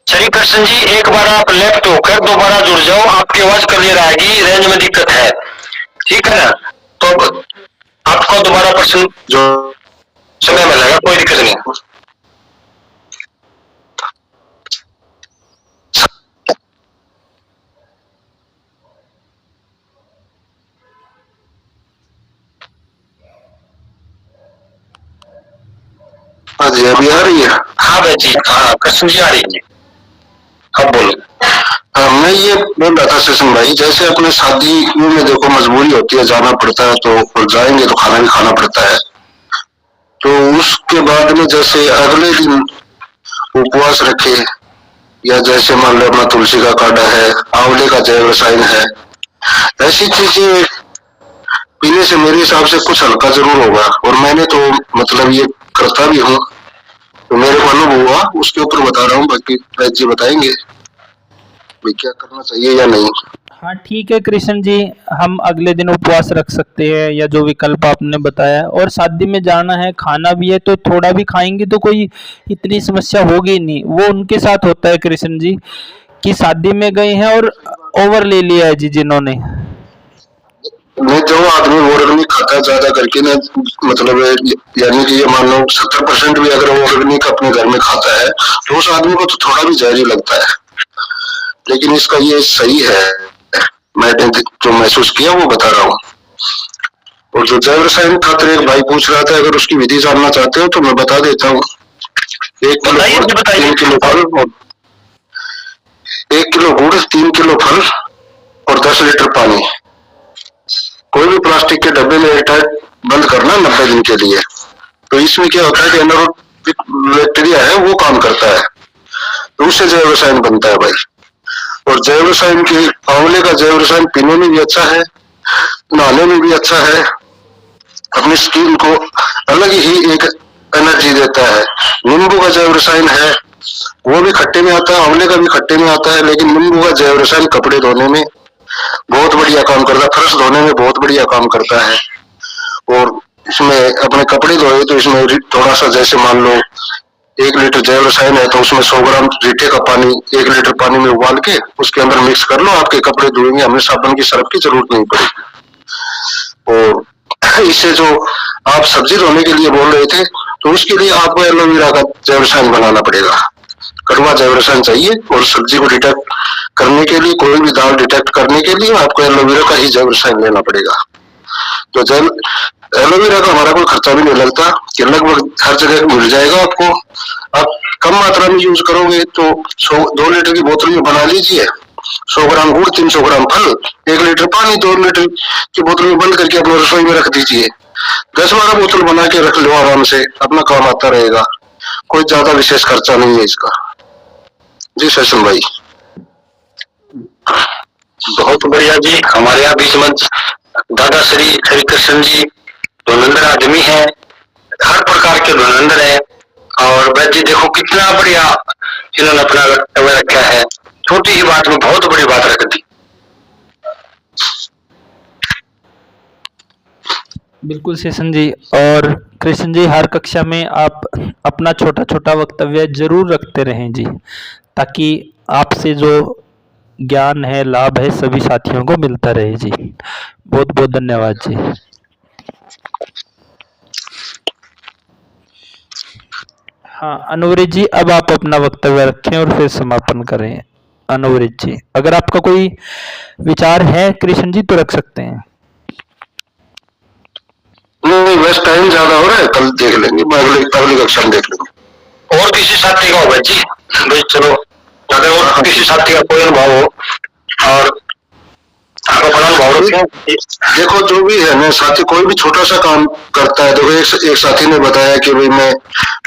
श्री कृष्ण जी, एक बार आप लेफ्ट होकर दोबारा जुड़ जाओ, आपकी आवाज क्लियर आएगी, रेंज में दिक्कत है, ठीक है ना? तो आपको दोबारा प्रश्न जो समय मिलेगा, कोई दिक्कत नहीं। हाँ जी, अभी आ रही है? हाँ भाई जी, हाँ कृष्ण जी आ रही है। अब बोलो। हाँ, मैं ये बोल रहा था शेषन भाई, जैसे अपने शादियों में देखो मजबूरी होती है, जाना पड़ता है, तो और जाएंगे तो खाना भी खाना पड़ता है। तो उसके बाद में जैसे अगले दिन उपवास रखे, या जैसे मान लो अपना तुलसी का काढ़ा है, आंवले का जैव रसायन है, ऐसी चीजें पीने से मेरे हिसाब से कुछ हल्का जरूर होगा। और मैंने तो मतलब ये करता भी हूँ, तो मेरे को अनुभव हुआ, उसके ऊपर बता रहा हूँ, बाकी वैद्य जी बताएंगे भाई क्या करना चाहिए या नहीं। हाँ ठीक है कृष्ण जी, हम अगले दिन उपवास रख सकते हैं या जो विकल्प आपने बताया। और शादी में जाना है, खाना भी है, तो थोड़ा भी खाएंगे तो कोई इतनी समस्या होगी नहीं। वो उनके साथ होता है कृष्ण जी कि शादी में गए हैं और ओवर ले लिया है जी जिन्होंने। नहीं, जो आदमी ऑर्गेनिक खाता है ज्यादा करके ना, मतलब यानी कि ये मान लो 70% भी अगर वो ऑर्गेनिक अपने घर में खाता है, तो उस आदमी को तो थोड़ा भी जहरी लगता है। लेकिन इसका ये सही है, मैंने जो महसूस किया वो बता रहा हूँ। और जो जैव रसायन खातर एक भाई पूछ रहा था, अगर उसकी विधि जानना चाहते हो तो मैं बता देता हूँ। 1 किलो गुड़, 3 किलो फल, और 1 किलो गुड़, 3 किलो फल और 10 लीटर पानी। कोई भी प्लास्टिक के डब्बे में एयरटाइट बंद करना 90 दिन के लिए। तो इसमें क्या होता है कि एनारोबिक बैक्टीरिया है वो काम करता है, तो उससे जैव रसायन बनता है भाई। और जैव रसायन की, आंवले का जैव रसायन पीने में भी अच्छा है, नहाने में भी अच्छा है, अपनी स्किन को अलग ही एक एनर्जी देता है। नींबू का जैव रसायन है, वो भी खट्टे में आता है, आंवले का भी खट्टे में आता है, लेकिन नींबू का जैव रसायन कपड़े धोने में बहुत बढ़िया काम करता है, फर्श धोने में बहुत बढ़िया काम करता है। और इसमें अपने कपड़े धोए तो इसमें थोड़ा सा, जैसे मान लो 1 लीटर जैव रसायन है, तो उसमें 100 ग्राम रीठे का पानी 1 लीटर पानी में उबाल के उसके अंदर मिक्स कर लो, आपके कपड़े धोएंगे, हमें साबुन की सर्फ की जरूरत नहीं पड़ेगी। और इससे जो आप सब्जी धोने के लिए बोल रहे थे, तो उसके लिए आपको एलोवेरा का जैव रसायन बनाना पड़ेगा। कड़वा जैव रसायन चाहिए, और सब्जी को डिटेक्ट करने के लिए, कोई भी दाल डिटेक्ट करने के लिए आपको एलोवेरा का ही जैव रसायन लेना पड़ेगा। तो जैव एलोवेरा का हमारा कोई खर्चा भी नहीं लगता, कि लगभग हर जगह मिल जाएगा आपको। आप कम मात्रा में यूज करोगे तो 2 लीटर की बोतल में बना लीजिए, 100 ग्राम गुड़, 300 ग्राम फल, 1 लीटर पानी 2 लीटर की बोतल में बंद करके अपने रसोई में रख दीजिए। 10-12 बोतल बना के रख लो, आराम से अपना काम आता रहेगा, कोई ज्यादा विशेष खर्चा नहीं है इसका। जी शेषन भाई। बहुत बढ़िया जी। हमारे यहाँ बीच मंच दादा श्री हरि कृष्ण जी धुरंधर आदमी है, हर प्रकार के धुरंधर है। और वैद्य जी देखो कितना बढ़िया इन्होंने अपना वक्तव्य रखा है, छोटी ही बात में बहुत बड़ी बात रख दी। बिल्कुल शेषन जी। और कृष्ण जी, हर कक्षा में आप अपना छोटा छोटा वक्तव्य जरूर रखते रहें जी, ताकि आपसे जो ज्ञान है, लाभ है, सभी साथियों को मिलता रहे जी। बहुत बहुत धन्यवाद जी। हाँ अनुवृत जी, अब आप अपना वक्तव्य रखें और फिर समापन करें। अनुवृत जी, अगर आपका कोई विचार है कृष्ण जी तो रख सकते हैं। नहीं, बस टाइम ज्यादा हो रहा है, कल देख लेंगे, अगली कक्षा में देख लेंगे। और किसी साथी का होगा जी भाई, चलो अगर और किसी साथी का कोई अनुभव हो और आपका बड़ा अनुभव रखें। देखो जो भी है ना साथी, कोई भी छोटा सा काम करता है। देखो एक साथी ने बताया कि भाई मैं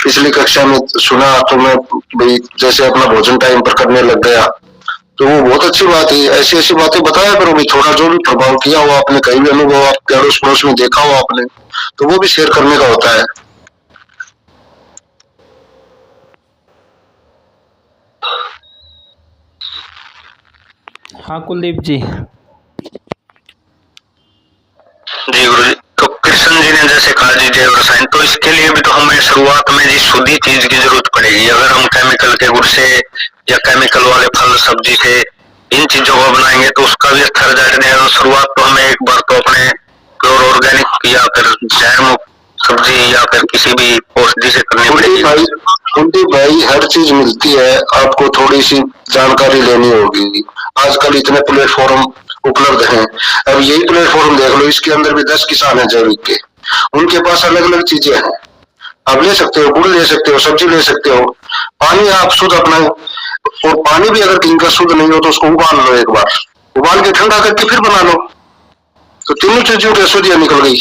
पिछली कक्षा में सुना, तो मैं भाई जैसे अपना भोजन टाइम पर करने लग गया, तो वो बहुत अच्छी बात है। ऐसी ऐसी बातें बताया करो भाई, थोड़ा जो भी प्रभाव किया हो आपने, कहीं भी अनुभव आपके अड़ोस पड़ोस में देखा हो आपने, तो वो भी शेयर करने का होता है। हाँ कुलदीप जी। जी गुरु जी, तो कृष्ण जी ने जैसे कहा जी जैव रसायन, तो इसके लिए भी तो हमें शुरुआत में जी शुद्धि चीज की जरूरत पड़ेगी। अगर हम केमिकल के गुड़ से या केमिकल वाले फल सब्जी से इन चीजों को बनाएंगे तो उसका भी अच्छा रिजल्ट नहीं आएगा। शुरुआत तो हमें एक बार तो अपने प्योर ऑर्गेनिक या फिर जैव मुक्त सब्जी या फिर किसी भी औषधि से करनी पड़ेगी? कुलदीप भाई हर चीज मिलती है, आपको थोड़ी सी जानकारी लेनी होगी। आजकल इतने प्लेटफॉर्म उपलब्ध हैं। अब यही प्लेटफॉर्म देख लो, इसके अंदर भी 10 किसान हैं जैविक के, उनके पास अलग अलग चीजें हैं। आप ले सकते हो, गुड़ ले सकते हो, सब्जी ले सकते हो, पानी आप शुद्ध अपना, और पानी भी अगर कहीं का शुद्ध नहीं हो तो उसको उबाल लो, एक बार उबाल के ठंडा करके फिर बना लो, तो तीनों चीजों की अशुद्धियां निकल गई।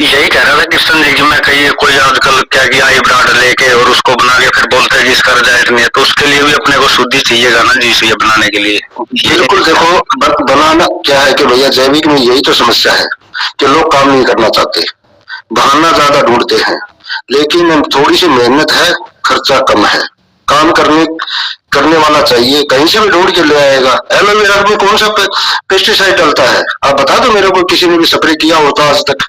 यही कह रहा था कृष्ण जी की मैं, कही कोई आजकल क्या किया ब्रांड लेके और उसको बना के फिर बोलते हैं कि इसका रिजल्ट नहीं है, तो उसके लिए भी अपने को शुद्धि चाहिएगा ना जी, इसे बनाने के लिए। बिल्कुल, देखो बनाना क्या है कि भैया जैविक में यही तो समस्या है कि लोग काम नहीं करना चाहते, बहाना ज्यादा ढूंढते हैं, लेकिन थोड़ी सी मेहनत है, खर्चा कम है, काम करने वाला चाहिए, कहीं से भी ढूंढ के ले आएगा। एलोवेरा में कौन सा पेस्टिसाइड डलता है, आप बता दो मेरे को, किसी ने भी स्प्रे किया होता आज तक?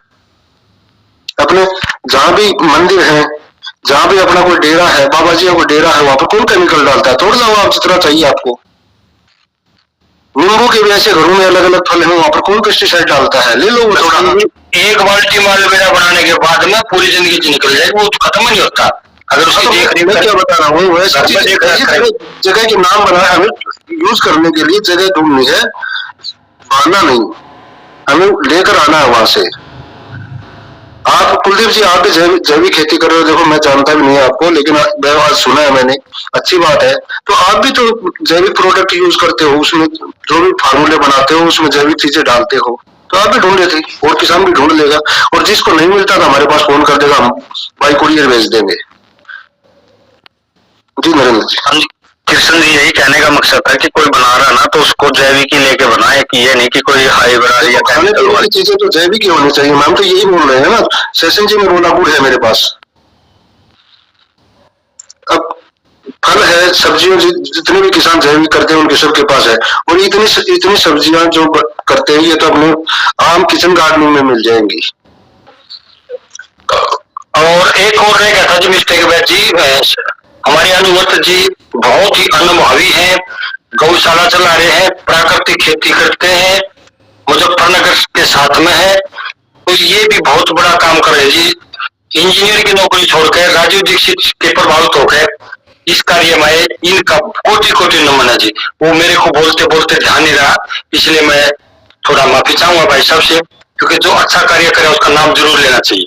अपने जहां भी मंदिर है, जहां भी अपना कोई डेरा है, बाबा जी का कोई डेरा है, वहां पर कौन केमिकल डालता है? तोड़ जाओ आप जितना चाहिए आपको। नींबू के भी ऐसे घरों में अलग अलग फल है, वहां पर कौन पेस्टिसाइड डालता है? ले लो वो थोड़ा। एक बाल्टी में एलोवेरा बनाने के बाद में पूरी जिंदगी निकल जाएगी, वो तो खत्म नहीं होता। अगर उसकी देख मैं क्या बता रहा हूँ, ऐसी जगह के नाम बना है, हमें यूज करने के लिए जगह ढूंढनी है, बहाना नहीं, हमें लेकर आना है वहां से। आप कुलदीप जी, आप भी जैविक खेती कर रहे हो, देखो मैं जानता भी नहीं है आपको, लेकिन आज सुना है मैंने, अच्छी बात है। तो आप भी तो जैविक प्रोडक्ट यूज करते हो, उसमें जो भी फार्मूले बनाते हो उसमें जैविक चीजें डालते हो, तो आप भी ढूंढ लेते, और किसान भी ढूंढ लेगा, और जिसको नहीं मिलता तो हमारे पास फोन कर देगा, हम बाई कुरियर भेज देंगे। जी नरेंद्र जी। कृष्ण जी, यही कहने का मकसद था कि कोई बना रहा ना तो उसको जैविक ही लेके बनाए, कि ये नहीं कि कोई हाइब्रिड या केमिकल वाली चीजें तो जैविक ही होनी चाहिए। मैम तो यही बोल रहे हैं ना, सेशन जी ने बोला गुड़ है मेरे पास, अब फल है, सब्जियों जितने भी किसान जैविक करते हैं उनके सबके पास है, और इतनी सब्जियां जो करते हैं ये तो अपने आम किचन गार्डनिंग में मिल जाएंगी। और एक और रह गया था जी मिस्टेक जी, हमारे अनुवर्त जी बहुत ही अनुभवी हैं, गौशाला चला रहे हैं, प्राकृतिक खेती करते हैं, मुजफ्फरनगर के साथ में है, तो ये भी बहुत बड़ा काम कर रहे हैं जी। इंजीनियर की नौकरी छोड़कर राजीव दीक्षित के प्रभावित होकर इस कार्य में इनका कोटि कोटि नमन है जी। वो मेरे को बोलते बोलते ध्यान नहीं रहा, इसलिए मैं थोड़ा माफी चाहूंगा भाई साहब से, क्योंकि जो अच्छा कार्य करे उसका नाम जरूर लेना चाहिए।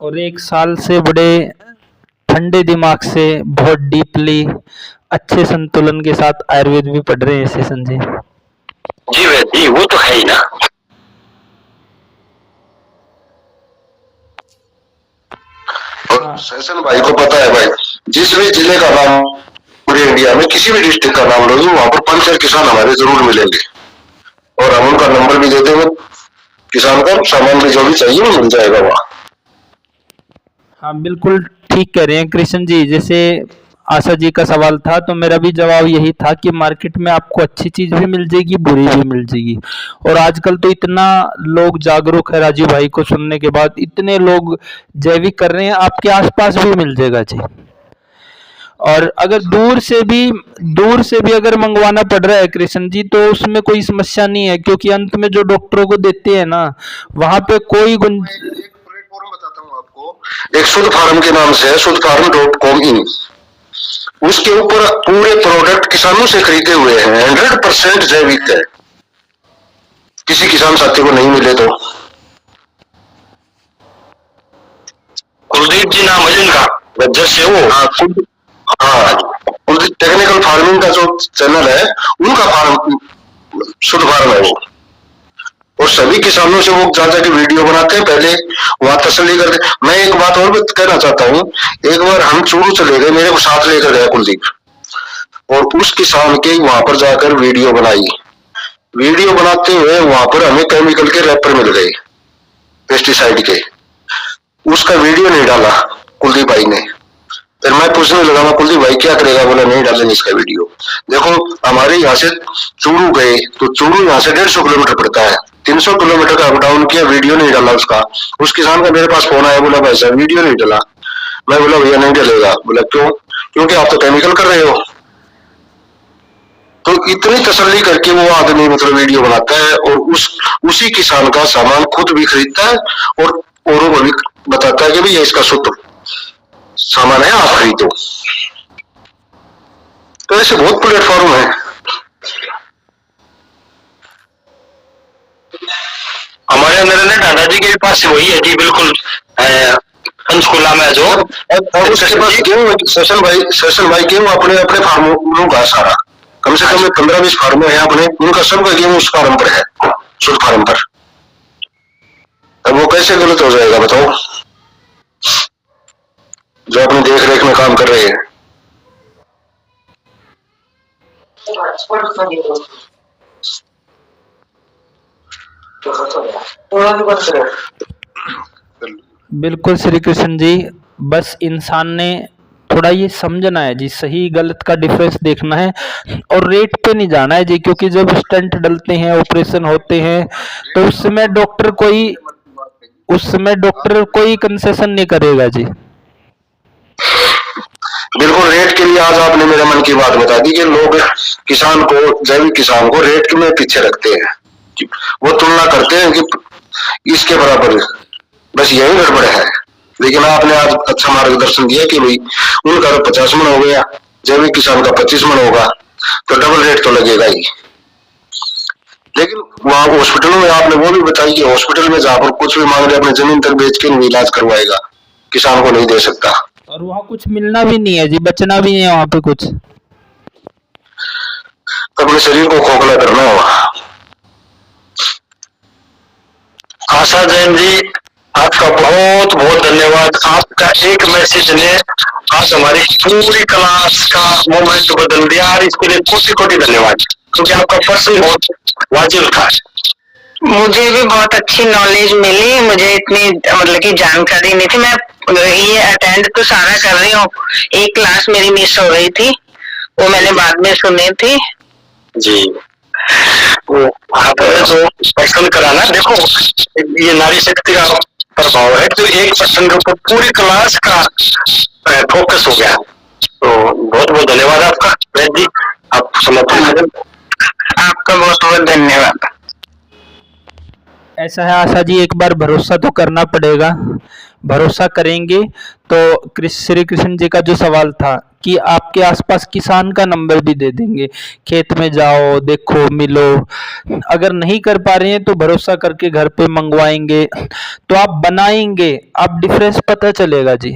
और 1 साल से बड़े ठंडे दिमाग से बहुत डीपली अच्छे संतुलन के साथ आयुर्वेद भी पढ़ रहे हैं सेशन जी। जी वैद जी, वो तो है ही ना। और सेशन भाई को पता है भाई, जिस भी जिले का नाम पूरे इंडिया में किसी भी डिस्ट्रिक्ट का नाम लोगे, वहां पर 5-6 किसान हमारे जरूर मिलेंगे, और हम उनका नंबर भी दे देंगे, किसान का सामान भी जो भी चाहिए वो मिल जाएगा वहाँ। हाँ बिल्कुल ठीक कह रहे हैं कृष्ण जी। जैसे आशा जी का सवाल था तो मेरा भी जवाब यही था कि मार्केट में आपको अच्छी चीज भी मिल जाएगी, बुरी भी मिल जाएगी, और आजकल तो इतना लोग जागरूक है, राजीव भाई को सुनने के बाद इतने लोग जैविक कर रहे हैं, आपके आसपास भी मिल जाएगा जी। और अगर दूर से भी अगर मंगवाना पड़ रहा है कृष्ण जी तो उसमें कोई समस्या नहीं है, क्योंकि अंत में जो डॉक्टरों को देते हैं ना वहां पे कोई प्लेटफॉर्म बताता हूँ आपको, एक शुद्ध फार्म के नाम से है, शुद्धफार्म.com इन, उसके ऊपर पूरे प्रोडक्ट किसानों से खरीदे हुए हैं, 100% जैविक है। किसी किसान साथी को नहीं मिले तो कुलदीप जी नाम है जिनका, जैसे वो कुलदीप टेक्निकल फार्मिंग का जो चैनल है उनका फार्म शुद्ध फार्म है वो, और सभी किसानों से वो जा जाके वीडियो बनाते हैं, पहले वहां तसल्ली करते। मैं एक बात और भी कहना चाहता हूँ, एक बार हम चूरू चले गए, मेरे को साथ लेकर गया कुलदीप, और उस किसान के वहां पर जाकर वीडियो बनाई, वीडियो बनाते हुए वहां पर हमें केमिकल के रैपर मिल गए पेस्टिसाइड के, उसका वीडियो नहीं डाला कुलदीप भाई ने। फिर मैं पूछने लगा, मैं कुलदीप भाई क्या करेगा, बोला नहीं डालेंगे इसका वीडियो। देखो हमारे यहाँ से चूरू गए तो चूरू यहाँ से 150 किलोमीटर पड़ता है, 300 किलोमीटर का अप डाउन किया, वीडियो नहीं डाला उसका। उस किसान का मेरे पास फोन आया, बोला भाई साहब वीडियो नहीं डाला। मैं बोला भैया नहीं डलेगा। बोला क्यों? क्योंकि आप तो केमिकल कर रहे हो। तो इतनी तसल्ली करके वो आदमी मतलब वीडियो बनाता है और उसी किसान का सामान खुद भी खरीदता है और औरों को भी बताता है कि भैया इसका शुद्ध सामान है, आप खरीदो। तो ऐसे बहुत प्लेटफॉर्म है। हमारे अंदर ने दादाजी के पास वही है जी, बिल्कुल पंचकुला में जो और उसके पास गेहूं सेशन भाई गेहूं अपने अपने फार्मों का सारा कम से कम 15-20 फार्म है अपने, उनका सबका गेहूं उस फार्म पर है, शुद्ध फार्म पर। अब वो कैसे गलत हो जाएगा बताओ, जो अपनी देख रेख में काम कर रहे हैं। बिल्कुल श्री कृष्ण जी, बस इंसान ने थोड़ा ये समझना है जी, सही गलत का डिफरेंस देखना है और रेट पे नहीं जाना है जी, क्योंकि जब स्टंट डलते हैं, ऑपरेशन होते हैं, तो उस समय डॉक्टर कोई कंसेशन नहीं करेगा जी। बिल्कुल रेट के लिए आज आपने मेरे मन की बात बता दी कि लोग किसान को, जैविक किसान को रेट में पीछे रखते हैं, वो तुलना करते हैं कि इसके बराबर, बस यही गड़बड़ है। लेकिन आपने आज अच्छा मार्गदर्शन दिया कि भाई उनका 50 मन हो गया, जैविक किसान का 25 मन होगा, तो डबल रेट तो लगेगा ही। लेकिन वहां हॉस्पिटलों में आपने वो भी बताई कि हॉस्पिटल में जहां पर कुछ भी मांग रहे अपने जमीन तक बेच के इलाज करवाएगा, किसान को नहीं दे सकता। और वहाँ कुछ मिलना भी नहीं है जी, बचना भी नहीं है वहाँ पे कुछ, अपने शरीर को खोखला करना होगा। आशा जैन जी, आपका बहुत बहुत धन्यवाद। आपका एक मैसेज ने आज हमारी पूरी क्लास का मोमेंट बदल दिया और इसके लिए कोटि कोटि धन्यवाद, क्योंकि आपका प्रश्न बहुत वाजिब था। मुझे भी बहुत अच्छी नॉलेज मिली, मुझे इतनी मतलब की जानकारी नहीं थी। मैं ये अटेंड तो सारा कर रही हूँ, एक क्लास मेरी मिस हो गई थी, वो मैंने बाद में सुनी थी जी। वो आप जो प्रश्न कराना, देखो ये नारी शक्ति का प्रभाव है, तो एक प्रश्न के ऊपर पूरी क्लास का फोकस हो गया। तो बहुत बहुत धन्यवाद आपका वैद जी, आप समर्पण करें। आपका बहुत बहुत धन्यवाद। ऐसा है आशा जी, एक बार भरोसा तो करना पड़ेगा, भरोसा करेंगे तो श्री कृष्ण जी का जो सवाल था कि आपके आसपास किसान का नंबर भी दे देंगे, खेत में जाओ, देखो, मिलो। अगर नहीं कर पा रहे हैं तो भरोसा करके घर पे मंगवाएंगे, तो आप बनाएंगे, आप डिफरेंस पता चलेगा जी।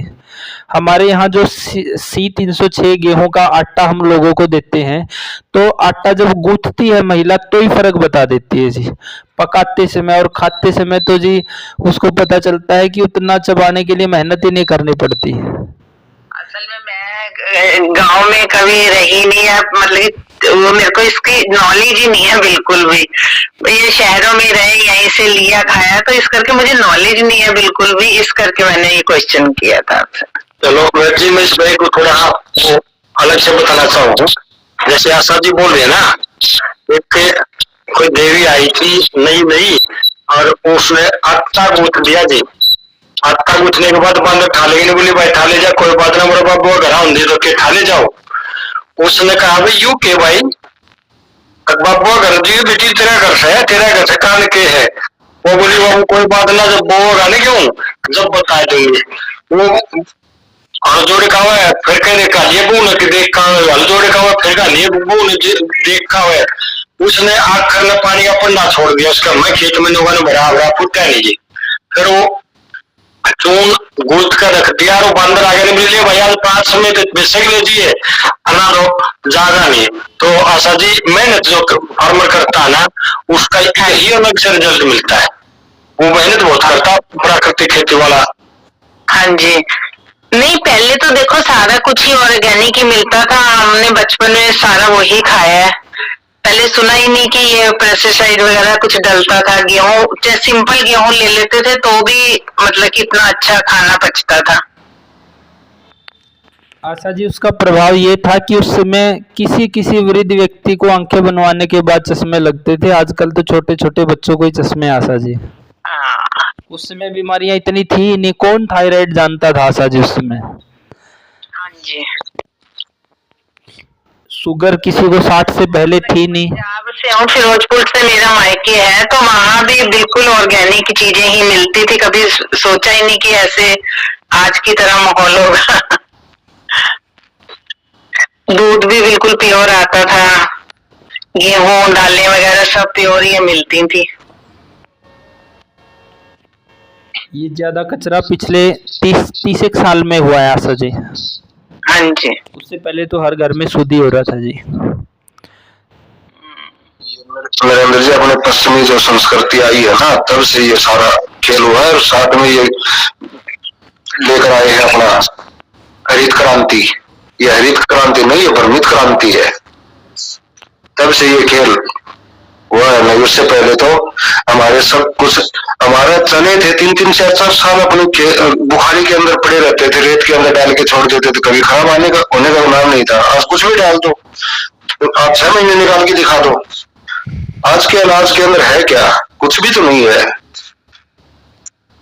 हमारे यहाँ जो C306 गेहूं का आटा हम लोगों को देते हैं, तो आटा जब गूंथती है महिला तो ही फर्क बता देती है जी। पकाते समय और खाते समय तो जी उसको पता चलता है कि उतना चबाने के लिए मेहनत ही नहीं करनी पड़ती। असल में मैं गांव में कभी रही नहीं है, मतलब वो मेरे को इसकी नॉलेज ही नहीं है बिल्कुल भी। ये शहरों में रहे, यहीं से लिया खाया, तो इस करके मुझे नॉलेज नहीं है बिल्कुल भी, इस करके मैंने ये क्वेश्चन किया था आपसे। चलो वैद जी, मैं इस भाई को थोड़ा अलग से बताना चाहूँ। जैसे आशा जी बोल रहे हैं ना, एक कोई देवी आई थी नई और उसने आटा गूंथ दिया जी। आटा गूंथने के बाद बंद ठाले नहीं, बोली भाई ठाले जा, कोई बात ना, मेरा बाबू घर आऊंदे तो के ठाले जाओ। उसने कहा भाई यू के भाई बाबू घर जी, बेटी तेरा घर से कान के है। वो बोली बाबू कोई बात ना, जब वो होगा ना क्यों जब बता देंगे। वो हल जोड़े कहा है, फिर कहने का लिए बू ने देख का हल जोड़े कहा फिर का लिए बू ने देख का है। उसने आखिर में पानी का पन्ना छोड़ दिया उसका, मैं खेत में लोगों ने भरा फुटा नहीं जी। फिर वो चून गूंथ कर रख दिया और वो बंदर आगे नहीं मिले भैया 5 में तो बेचक ले दिए अनारो जागा नहीं। तो आशा जी मेहनत जो फार्मर करता है ना, उसका यही अलग से रिजल्ट मिलता है। वो मेहनत बहुत करता प्राकृतिक खेती वाला। हाँ जी, नहीं पहले तो देखो सारा कुछ ही ऑर्गेनिक ही मिलता था, हमने बचपन में सारा वही खाया है। पहले सुना ही नहीं कि ये पेस्टिसाइड वगैरह कुछ डलता था। गेहूं चाहे सिंपल गेहूं ले लेते थे तो भी मतलब कि इतना अच्छा खाना पचता था। आशा जी, उसका प्रभाव ये था कि उस समय किसी वृद्ध व्यक्ति को आंखें बनवाने के बाद चश्मे लगते थे, आजकल तो छोटे छोटे बच्चों को ही चश्मे। आशा जी, उस समय बीमारियां इतनी थी नहीं, कौन थायराइड जानता था आशा जी उस समय। हाँ जी, शुगर किसी को 60 से पहले थी नहीं। पंजाब से हूँ, फिरोजपुर से मेरा मायके है, तो वहाँ भी बिल्कुल ऑर्गेनिक चीजें ही मिलती थी। कभी सोचा ही नहीं कि ऐसे आज की तरह माहौल होगा। दूध भी बिल्कुल प्योर आता था, गेहूं दालें वगैरह सब प्योर ही मिलती थी। ये ज्यादा कचरा पिछले 30 एक साल में हुआ है आशा जी। हाँ जी। उससे पहले तो हर घर में शुद्धि हो रहा था जी। मेरे अंदर जी अपने पश्चिमी जो संस्कृति आई है ना, तब से ये सारा खेल हुआ है। और साथ में ये लेकर आए हैं अपना हरित क्रांति। ये हरित क्रांति नहीं, ये भ्रमित क्रांति है। तब से ये खेल हुआ है। नहीं, उससे पहले तो हमारे सब कुछ हमारे चने थे 3-3 4-4 साल अपने बुखारी के अंदर पड़े रहते थे, रेत के अंदर डाल के छोड़ देते थे, कभी खराब होने का नाम नहीं था। आज कुछ भी डाल दो, तो आप 6 महीने निकाल के दिखा दो। आज के अनाज के अंदर है क्या? कुछ भी तो नहीं है,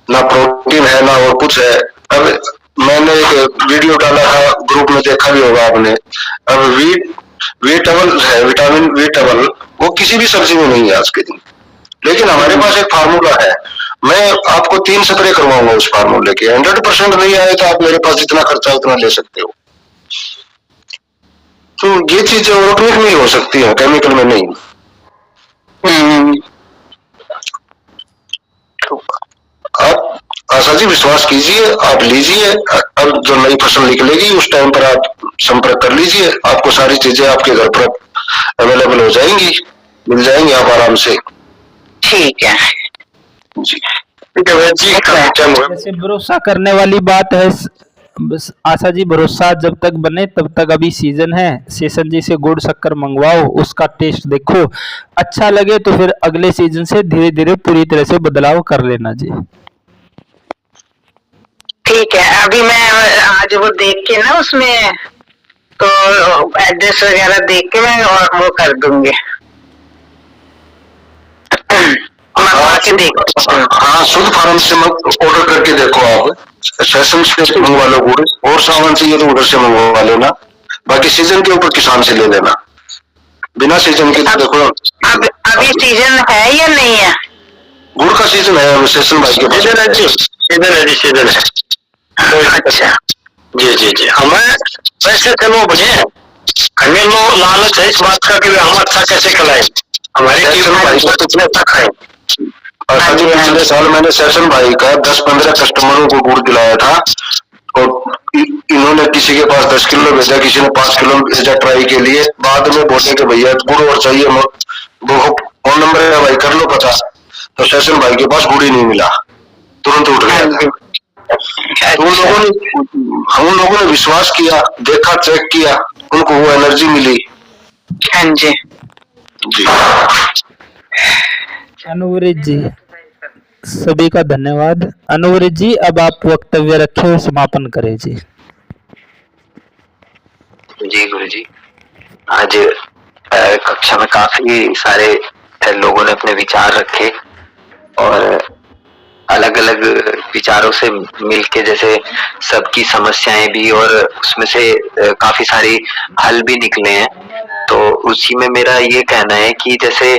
ना प्रोटीन है ना और कुछ है। अब मैंने एक वीडियो डाला था, ग्रुप में देखा भी होगा आपने। अब वीटबल है, विटामिन वीटबल, वो किसी भी सब्जी में नहीं है आज के दिन। लेकिन हमारे पास एक फार्मूला है, मैं आपको 3 स्प्रे करवाऊंगा उस फार्मूले के। 100% नहीं आए तो आप मेरे पास जितना खर्चा उतना ले सकते हो। तो ये चीजें ऑर्गेनिक में ही हो सकती है, केमिकल में नहीं। तो आप आशा जी विश्वास कीजिए, आप लीजिए। अब जो नई फसल निकलेगी उस टाइम पर आप संपर्क कर लीजिए, आपको सारी चीजें आपके घर पर अवेलेबल हो जाएंगी, मिल जाएंगी आप आराम से। ठीक है जी, ठीक है जी। जैसे भरोसा करने वाली बात है बस आशा जी, भरोसा जब तक बने तब तक। अभी सीजन है, शेषन जी से गुड़ शक्कर मंगवाओ, उसका टेस्ट देखो, अच्छा लगे तो फिर अगले सीजन से धीरे धीरे पूरी तरह से बदलाव कर लेना जी। ठीक है, अभी मैं आज वो देख के ना उसमें तो एड्रेस वगैरह देख के मैं और वो कर दूंगी। हाँ, शुद्ध फार्म से ऑर्डर करके देखो आप। सेशन से मंगवा लो गुड़, और सामान चाहिए तो उधर से मंगवा लेना। बाकी सीजन के ऊपर किसान से ले लेना, बिना सीजन के। तो देखो अभी सीजन है या नहीं है? गुड़ का सीजन है, सेशन भाई के सीजन है जी, सीजन है जी, सीजन है। अच्छा जी हमें पैसे चलो बने, हमें लो लालच है इस बात का कि हम अच्छा कैसे खिलाएं, हमारे भाई को कितने अच्छा खाएं। पिछले साल मैंने सेशन भाई का 10-15 कस्टमरों को गुड़ दिलाया था, और इन्होंने किसी के पास 10 किलो भेजा, किसी ने 5 किलो भेजा ट्राई के लिए। बाद में बोले कि भैया गुड़ और चाहिए, वो फोन नंबर है भाई, कर लो पता। तो सेशन भाई के पास गुड़ ही नहीं मिला, तुरंत उठ गया। तो हम लोगों ने विश्वास किया, देखा, चेक किया, उनको वो एनर्जी मिली। हाँ जी जी अनुवृत जी, सभी का धन्यवाद। अनुवृत जी, अब आप वक्तव्य रखे और समापन करें जी। जी गुरु जी, आज कक्षा में काफी सारे लोगों ने अपने विचार रखे, और अलग अलग विचारों से मिलके जैसे सबकी समस्याएं भी और उसमें से काफी सारी हल भी निकले हैं। तो उसी में मेरा ये कहना है कि जैसे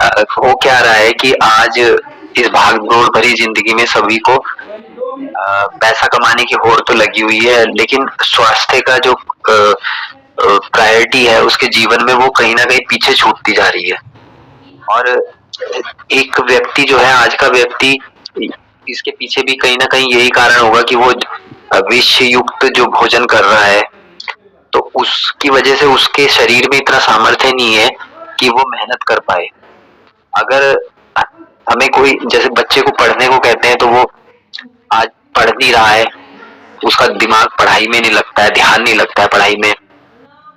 हो क्या रहा है कि आज इस भागदौड़ भरी जिंदगी में सभी को पैसा कमाने की होड़ तो लगी हुई है, लेकिन स्वास्थ्य का जो प्रायोरिटी है उसके जीवन में वो कहीं ना कहीं पीछे छूटती जा रही है। और एक व्यक्ति जो है, आज का व्यक्ति, इसके पीछे भी कहीं ना कहीं यही कारण होगा कि वो विष युक्त जो भोजन कर रहा है, तो उसकी वजह से उसके शरीर में इतना सामर्थ्य नहीं है कि वो मेहनत कर पाए। अगर हमें कोई जैसे बच्चे को पढ़ने को कहते हैं तो वो आज पढ़ नहीं रहा है, उसका दिमाग पढ़ाई में नहीं लगता है, ध्यान नहीं लगता है पढ़ाई में।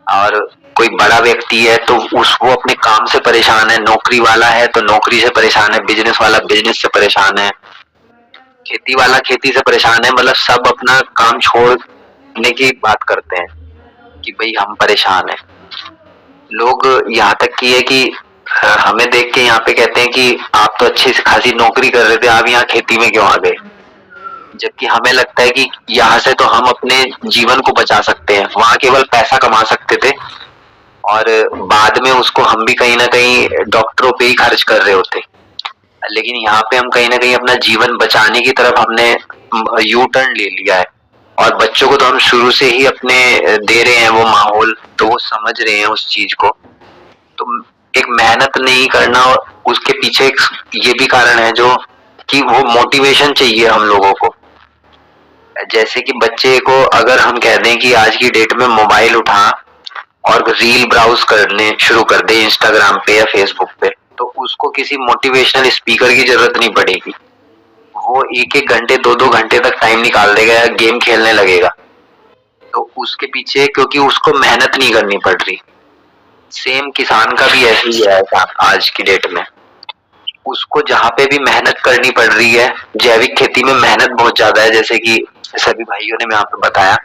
और कोई बड़ा व्यक्ति है तो वो अपने काम से परेशान है, नौकरी वाला है तो नौकरी से परेशान है, बिजनेस वाला बिजनेस से परेशान है, खेती वाला खेती से परेशान है। मतलब सब अपना काम छोड़ने की बात करते हैं कि भाई हम परेशान हैं। लोग यहाँ तक की है कि हमें देख के यहाँ पे कहते हैं कि आप तो अच्छी से खासी नौकरी कर रहे थे, आप यहाँ खेती में क्यों आ गए। जबकि हमें लगता है कि यहाँ से तो हम अपने जीवन को बचा सकते हैं, वहां केवल पैसा कमा सकते थे, और बाद में उसको हम भी कहीं ना कहीं डॉक्टरों पे ही खर्च कर रहे होते। लेकिन यहाँ पे हम कहीं ना कहीं अपना जीवन बचाने की तरफ हमने यू टर्न ले लिया है, और बच्चों को तो हम शुरू से ही अपने दे रहे हैं वो माहौल, तो वो समझ रहे हैं उस चीज को। तो एक मेहनत नहीं करना, और उसके पीछे एक ये भी कारण है जो कि वो मोटिवेशन चाहिए हम लोगों को। जैसे कि बच्चे को अगर हम कह दें कि आज की डेट में मोबाइल उठा और रील ब्राउज करने शुरू कर दे इंस्टाग्राम पे या फेसबुक पे, तो उसको किसी मोटिवेशनल स्पीकर की जरूरत नहीं पड़ेगी। वो एक एक घंटे 2-2 घंटे तक टाइम निकाल देगा या गेम खेलने लगेगा। तो उसके पीछे क्योंकि उसको मेहनत नहीं करनी पड़ रही। सेम किसान का भी ऐसे ही है आज की डेट में। उसको जहाँ पे भी मेहनत करनी पड़ रही है, जैविक खेती में मेहनत बहुत ज्यादा है, जैसे कि सभी भाइयों ने यहाँ पे बताया,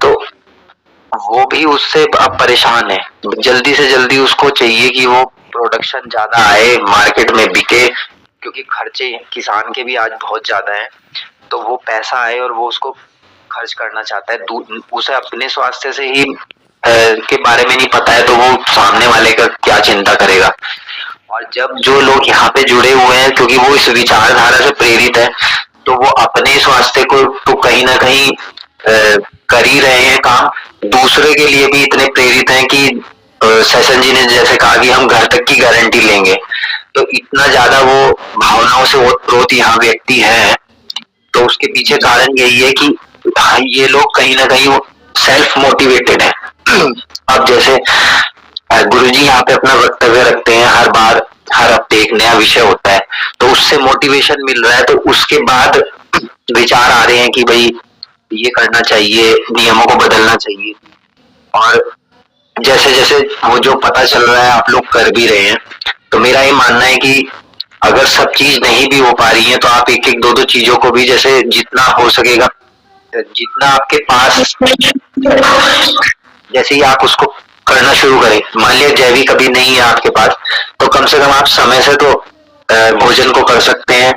तो वो भी उससे अब परेशान है। जल्दी से जल्दी उसको चाहिए कि वो प्रोडक्शन ज्यादा आए, मार्केट में बिके, क्योंकि खर्चे किसान के भी आज बहुत ज्यादा हैं। तो वो पैसा आए और वो उसको खर्च करना चाहता है। उसे अपने स्वास्थ्य से ही के बारे में नहीं पता है, तो वो सामने वाले का क्या चिंता करेगा। और जब जो लोग यहाँ पे जुड़े हुए हैं, क्योंकि वो इस विचारधारा से प्रेरित है, तो वो अपने स्वास्थ्य को तो कहीं ना कहीं कर ही रहे हैं काम, दूसरे के लिए भी इतने प्रेरित हैं कि सेशन जी ने जैसे कहा कि हम घर तक की गारंटी लेंगे, तो इतना ज्यादा वो भावनाओं से ओतप्रोत यहाँ व्यक्ति है। तो उसके पीछे कारण यही है कि हाँ, ये लोग कहीं ना कहीं सेल्फ मोटिवेटेड है। अब जैसे गुरुजी यहाँ पे अपना वक्तव्य रखते हैं, हर बार हर हफ्ते एक नया विषय होता है, तो उससे मोटिवेशन मिल रहा है, तो उसके बाद विचार आ रहे हैं कि भाई ये करना चाहिए, नियमों को बदलना चाहिए। और जैसे जैसे वो जो पता चल रहा है आप लोग कर भी रहे हैं, तो मेरा ये मानना है कि अगर सब चीज नहीं भी हो पा रही है, तो आप एक एक 2-2 चीजों को भी जैसे जितना हो सकेगा, जितना आपके पास, जैसे ही आप उसको करना शुरू करें। मान लिया जैविक अभी नहीं है आपके पास, तो कम से कम आप समय से तो भोजन को कर सकते हैं,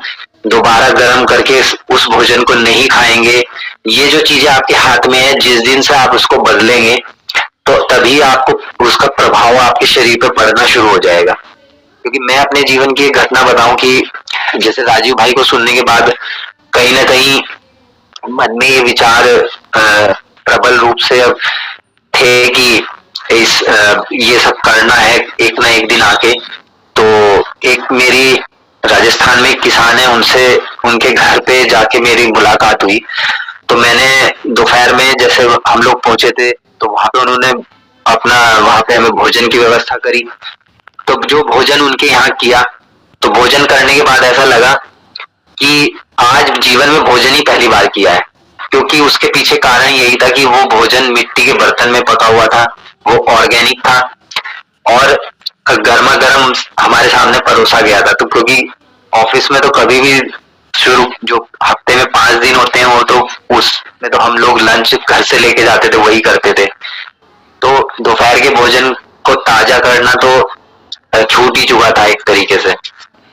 दोबारा गर्म करके उस भोजन को नहीं खाएंगे। ये जो चीजें आपके हाथ में है, जिस दिन से आप उसको बदलेंगे, तो तभी आपको उसका प्रभाव आपके शरीर पर पड़ना शुरू हो जाएगा। क्योंकि मैं अपने जीवन की एक घटना बताऊं कि जैसे राजीव भाई को सुनने के बाद कहीं ना कहीं मन में ये विचार प्रबल रूप से अब थे कि ये सब करना है एक ना एक दिन आके। तो एक मेरी राजस्थान में एक किसान है, उनसे उनके घर पे जाके मेरी मुलाकात हुई। तो मैंने दोपहर में जैसे हम लोग पहुंचे थे, तो वहां पे उन्होंने वहां पे हमें भोजन की व्यवस्था करी। तो जो भोजन उनके यहाँ किया, तो भोजन करने के बाद ऐसा लगा कि आज जीवन में भोजन ही पहली बार किया है, क्योंकि उसके पीछे कारण यही था कि वो भोजन मिट्टी के बर्तन में पका हुआ था, वो ऑर्गेनिक था और गर्मा गर्म हमारे सामने परोसा गया था। तो क्योंकि ऑफिस में तो कभी भी शुरू जो हफ्ते में 5 दिन होते हैं, वो तो उसमें तो हम लोग लंच घर से लेके जाते थे, वही करते थे। तो दोपहर के भोजन को ताजा करना तो छूट ही चुका था एक तरीके से।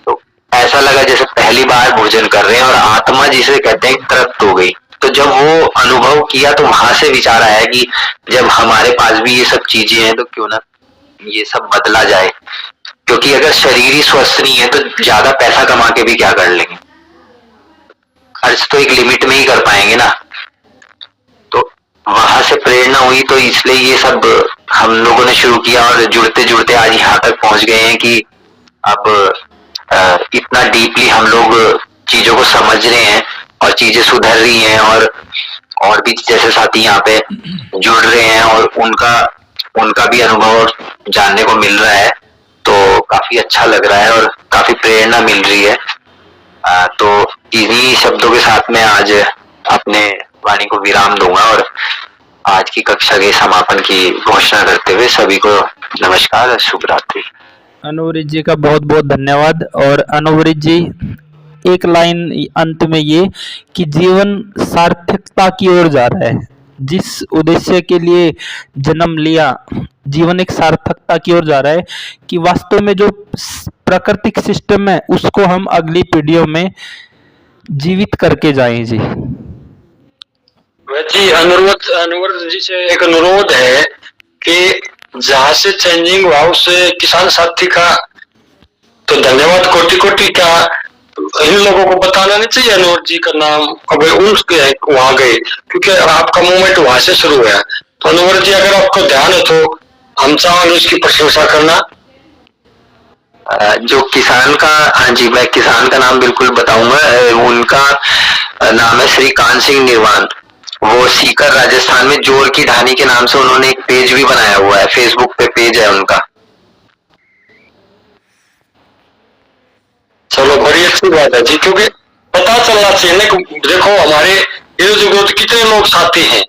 तो ऐसा लगा जैसे पहली बार भोजन कर रहे हैं, और आत्मा जिसे कहते हैं तृप्त हो गई। तो जब वो अनुभव किया, तो वहां से विचार आया कि जब हमारे पास भी ये सब चीजें हैं, तो क्यों ना ये सब बदला जाए। क्योंकि अगर शरीर ही स्वस्थ नहीं है, तो ज्यादा पैसा कमा के भी क्या कर लेंगे, खर्च तो एक लिमिट में ही कर पाएंगे ना। तो वहां से प्रेरणा हुई, तो इसलिए ये सब हम लोगों ने शुरू किया, और जुड़ते जुड़ते आज यहाँ तक पहुंच गए हैं कि अब इतना डीपली हम लोग चीजों को समझ रहे हैं और चीजें सुधर रही हैं, और भी जैसे साथी यहाँ पे जुड़ रहे हैं, और उनका भी अनुभव जानने को मिल रहा है। तो काफी अच्छा लग रहा है और काफी प्रेरणा मिल रही है। तो इन्हीं शब्दों के साथ में आज अपने वाणी को विराम दूंगा, और आज की कक्षा के समापन की घोषणा करते हुए सभी को नमस्कार और शुभ रात्रि। अनुवृत जी का बहुत बहुत धन्यवाद। और अनुवृत जी, एक लाइन अंत में ये कि जीवन सार्थकता की ओर जा रहा है। जिस उद्देश्य के लिए जन्म लिया, जीवन एक सार्थकता की ओर जा रहा है कि वास्तव में जो प्राकृतिक सिस्टम है, उसको हम अगली पीढ़ियों में जीवित करके जाएं जी। जी अनुरोध जी से एक अनुरोध है कि जहाँ से चेंजिंग हुआ उस किसान साथी का तो धन्यवाद कोटि कोटि। क्या इन लोगों को बताना नहीं चाहिए अनवर जी का नाम? अब उनके वहां गए क्योंकि आपका मूवमेंट वहां से शुरू हुआ। तो अनवर जी अगर आपको ध्यान है तो हम चाहेंगे उसकी प्रशंसा करना। जो किसान का, हाँ जी, मैं किसान का नाम बिल्कुल बताऊंगा। उनका नाम है श्री कान सिंह निर्वाण। वो सीकर राजस्थान में जोर की ढानी के नाम से उन्होंने एक पेज भी बनाया हुआ है, फेसबुक पे पेज है उनका। चलो बड़ी अच्छी बात है जी, क्योंकि पता चलना चाहिए ना। देखो हमारे इर्द गिर्द कितने लोग साथी हैं,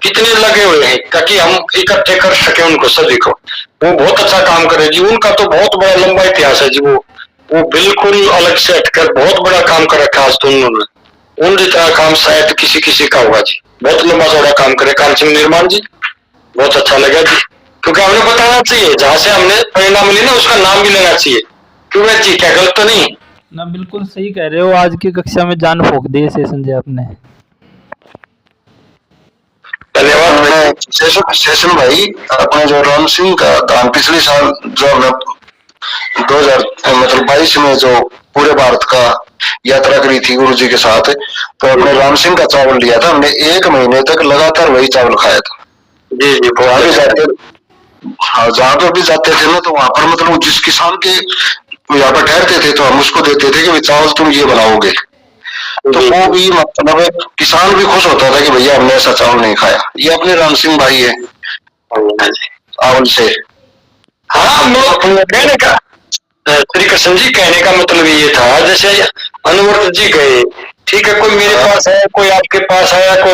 कितने लगे हुए हैं ताकि हम इकट्ठे कर सके उनको सभी को। वो बहुत अच्छा काम करे जी। उनका तो बहुत बड़ा लंबा इतिहास है जी। वो बिल्कुल अलग से हटकर बहुत बड़ा काम कर रखा आज तो उन्होंने। उन जितना काम शायद किसी किसी का हुआ जी। बहुत लंबा चौड़ा काम करे कान सिंह निर्माण जी। बहुत अच्छा लगा जी, क्योंकि हमने बताना चाहिए जहाँ से हमने प्रेरणा मिली ना उसका नाम भी लेना चाहिए। क्यों जी, क्या गलत तो नहीं ना? बिल्कुल सही कह रहे हो। आज की कक्षा में जान फूंक दी सेशन जी आपने। धन्यवाद। मैंने सेशन भाई अपने जो राम सिंह का दान पिछले साल जो हमने 2022 में जो पूरे भारत का यात्रा करी थी गुरु जी के साथ, तो हमने राम सिंह का चावल लिया था। हमने 1 महीने तक लगातार वही चावल खाया था जी जी। वहां भी जाते, हाँ जहाँ पे भी जाते थे ना, तो वहां पर मतलब जिस किसान के यहाँ पर ठहरते थे तो हम उसको देते थे कि चावल तुम ये बनाओगे। तो वो भी मतलब किसान भी खुश होता था कि भैया हमने ऐसा चावल नहीं खाया। ये अपने राम सिंह भाई है चावल से। हाँ, कहने का श्री कृष्ण जी कहने का मतलब ये था, जैसे अनवर जी गए, ठीक है, कोई मेरे पास आया, कोई आपके पास आया, कोई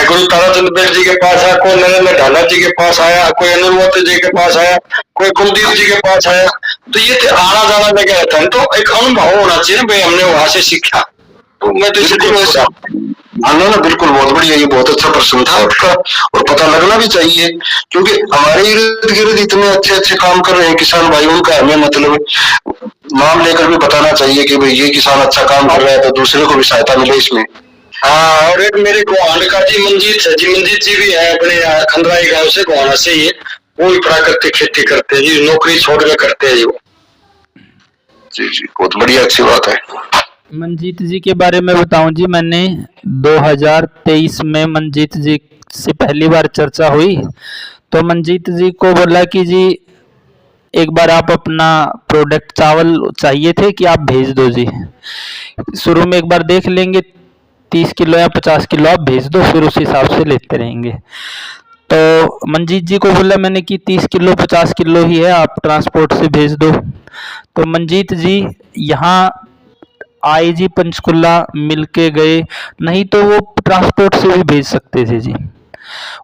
गुरु ताराचंद बेट जी के पास आया, कोई नरेंद्र ढाला जी के पास आया, कोई अनिरुद्ध जी के पास आया, कोई कुलदीप जी के पास आया। तो ये आना जाना लगा रहता है। तो एक अनुभव होना चाहिए भाई, हमने वहां से सीखा। तो मैं तो ना बिल्कुल बहुत बढ़िया, ये बहुत अच्छा प्रश्न था आपका। और पता लगना भी चाहिए, क्योंकि हमारे इर्द गिर्द इतने अच्छे अच्छे काम कर रहे हैं किसान भाई, उनका हमें मतलब नाम लेकर भी बताना चाहिए कि भाई ये किसान अच्छा काम कर रहा है, तो दूसरे को भी सहायता मिले इसमें। हाँ, और एक मेरे गोहान का जी मंजीत है जी। मंजीत जी भी है अपने खंडराई गांव से, गोहाना से ही। वो भी प्राकृतिक खेती करते हैं जी, नौकरी छोड़ के करते हैं जी जी। बहुत बढ़िया, अच्छी बात है। मंजीत जी के बारे में बताऊं जी, मैंने 2023 में मंजीत जी से पहली बार चर्चा हुई तो मंजीत जी को बोला कि जी एक बार आप अपना प्रोडक्ट चावल चाहिए थे कि आप भेज दो जी। शुरू में एक बार देख लेंगे, 30 किलो या 50 किलो आप भेज दो, फिर उस हिसाब से लेते रहेंगे। तो मंजीत जी को बोला मैंने कि 30 किलो 50 किलो ही है, आप ट्रांसपोर्ट से भेज दो। तो मंजीत जी यहाँ आए जी, पंचकुला मिल के गए, नहीं तो वो ट्रांसपोर्ट से भी भेज सकते थे जी।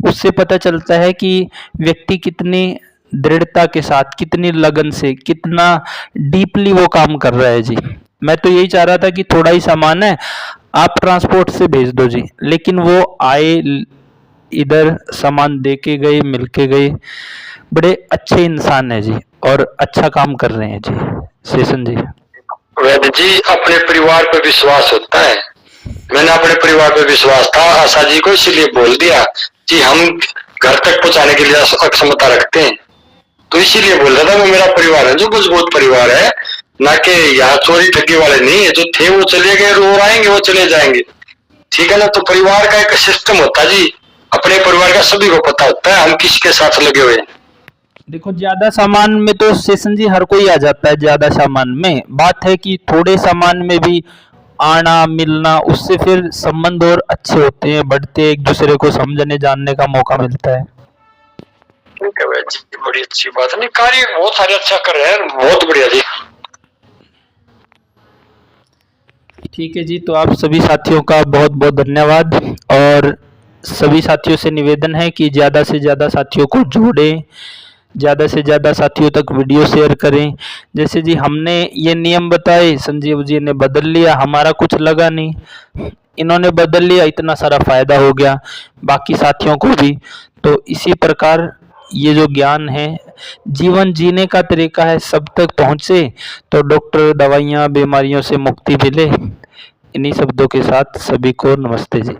उससे पता चलता है कि व्यक्ति कितनी दृढ़ता के साथ, कितनी लगन से, कितना डीपली वो काम कर रहा है जी। मैं तो यही चाह रहा था कि थोड़ा ही सामान है, आप ट्रांसपोर्ट से भेज दो जी, लेकिन वो आए, इधर सामान दे के गए, मिल के गए। बड़े अच्छे इंसान है जी और अच्छा काम कर रहे हैं जी सेशन जी। वैद्य जी, अपने परिवार पे विश्वास होता है। मैंने अपने परिवार पे विश्वास था, आशा जी को इसीलिए बोल दिया कि हम घर तक पहुंचाने के लिए अक्षमता रखते हैं। तो इसीलिए बोल रहा था वो मेरा परिवार है जो मजबूत परिवार है, ना कि यहाँ चोरी ठगी वाले नहीं है। जो थे वो चले गए, वो आएंगे, वो चले जाएंगे, ठीक है ना। तो परिवार का एक सिस्टम होता है जी, अपने परिवार का सभी को पता होता है हम किसके साथ लगे हुए हैं। देखो ज्यादा सामान में तो सेशन जी हर कोई आ जाता है, ज्यादा सामान में बात है कि थोड़े सामान में भी आना मिलना, उससे फिर संबंध और अच्छे होते हैं, बढ़ते हैं, एक दूसरे को समझने जानने का मौका मिलता है। ठीक है जी, बड़ी अच्छी बात है। नहीं, कार्य बहुत सारे अच्छा कर रहे हैं, बहुत बढ़िया जी। ठीक है जी, तो आप सभी साथियों का बहुत बहुत धन्यवाद। और सभी साथियों से निवेदन है कि ज़्यादा से ज़्यादा साथियों को जोड़ें, ज़्यादा से ज़्यादा साथियों तक वीडियो शेयर करें। जैसे जी हमने ये नियम बताए, संजीव जी ने बदल लिया, हमारा कुछ लगा नहीं, इन्होंने बदल लिया, इतना सारा फायदा हो गया बाकी साथियों को भी। तो इसी प्रकार ये जो ज्ञान है, जीवन जीने का तरीका है, सब तक पहुँचे तो डॉक्टर, दवाइयाँ, बीमारियों से मुक्ति मिले। इन्हीं शब्दों के साथ सभी को नमस्ते जी।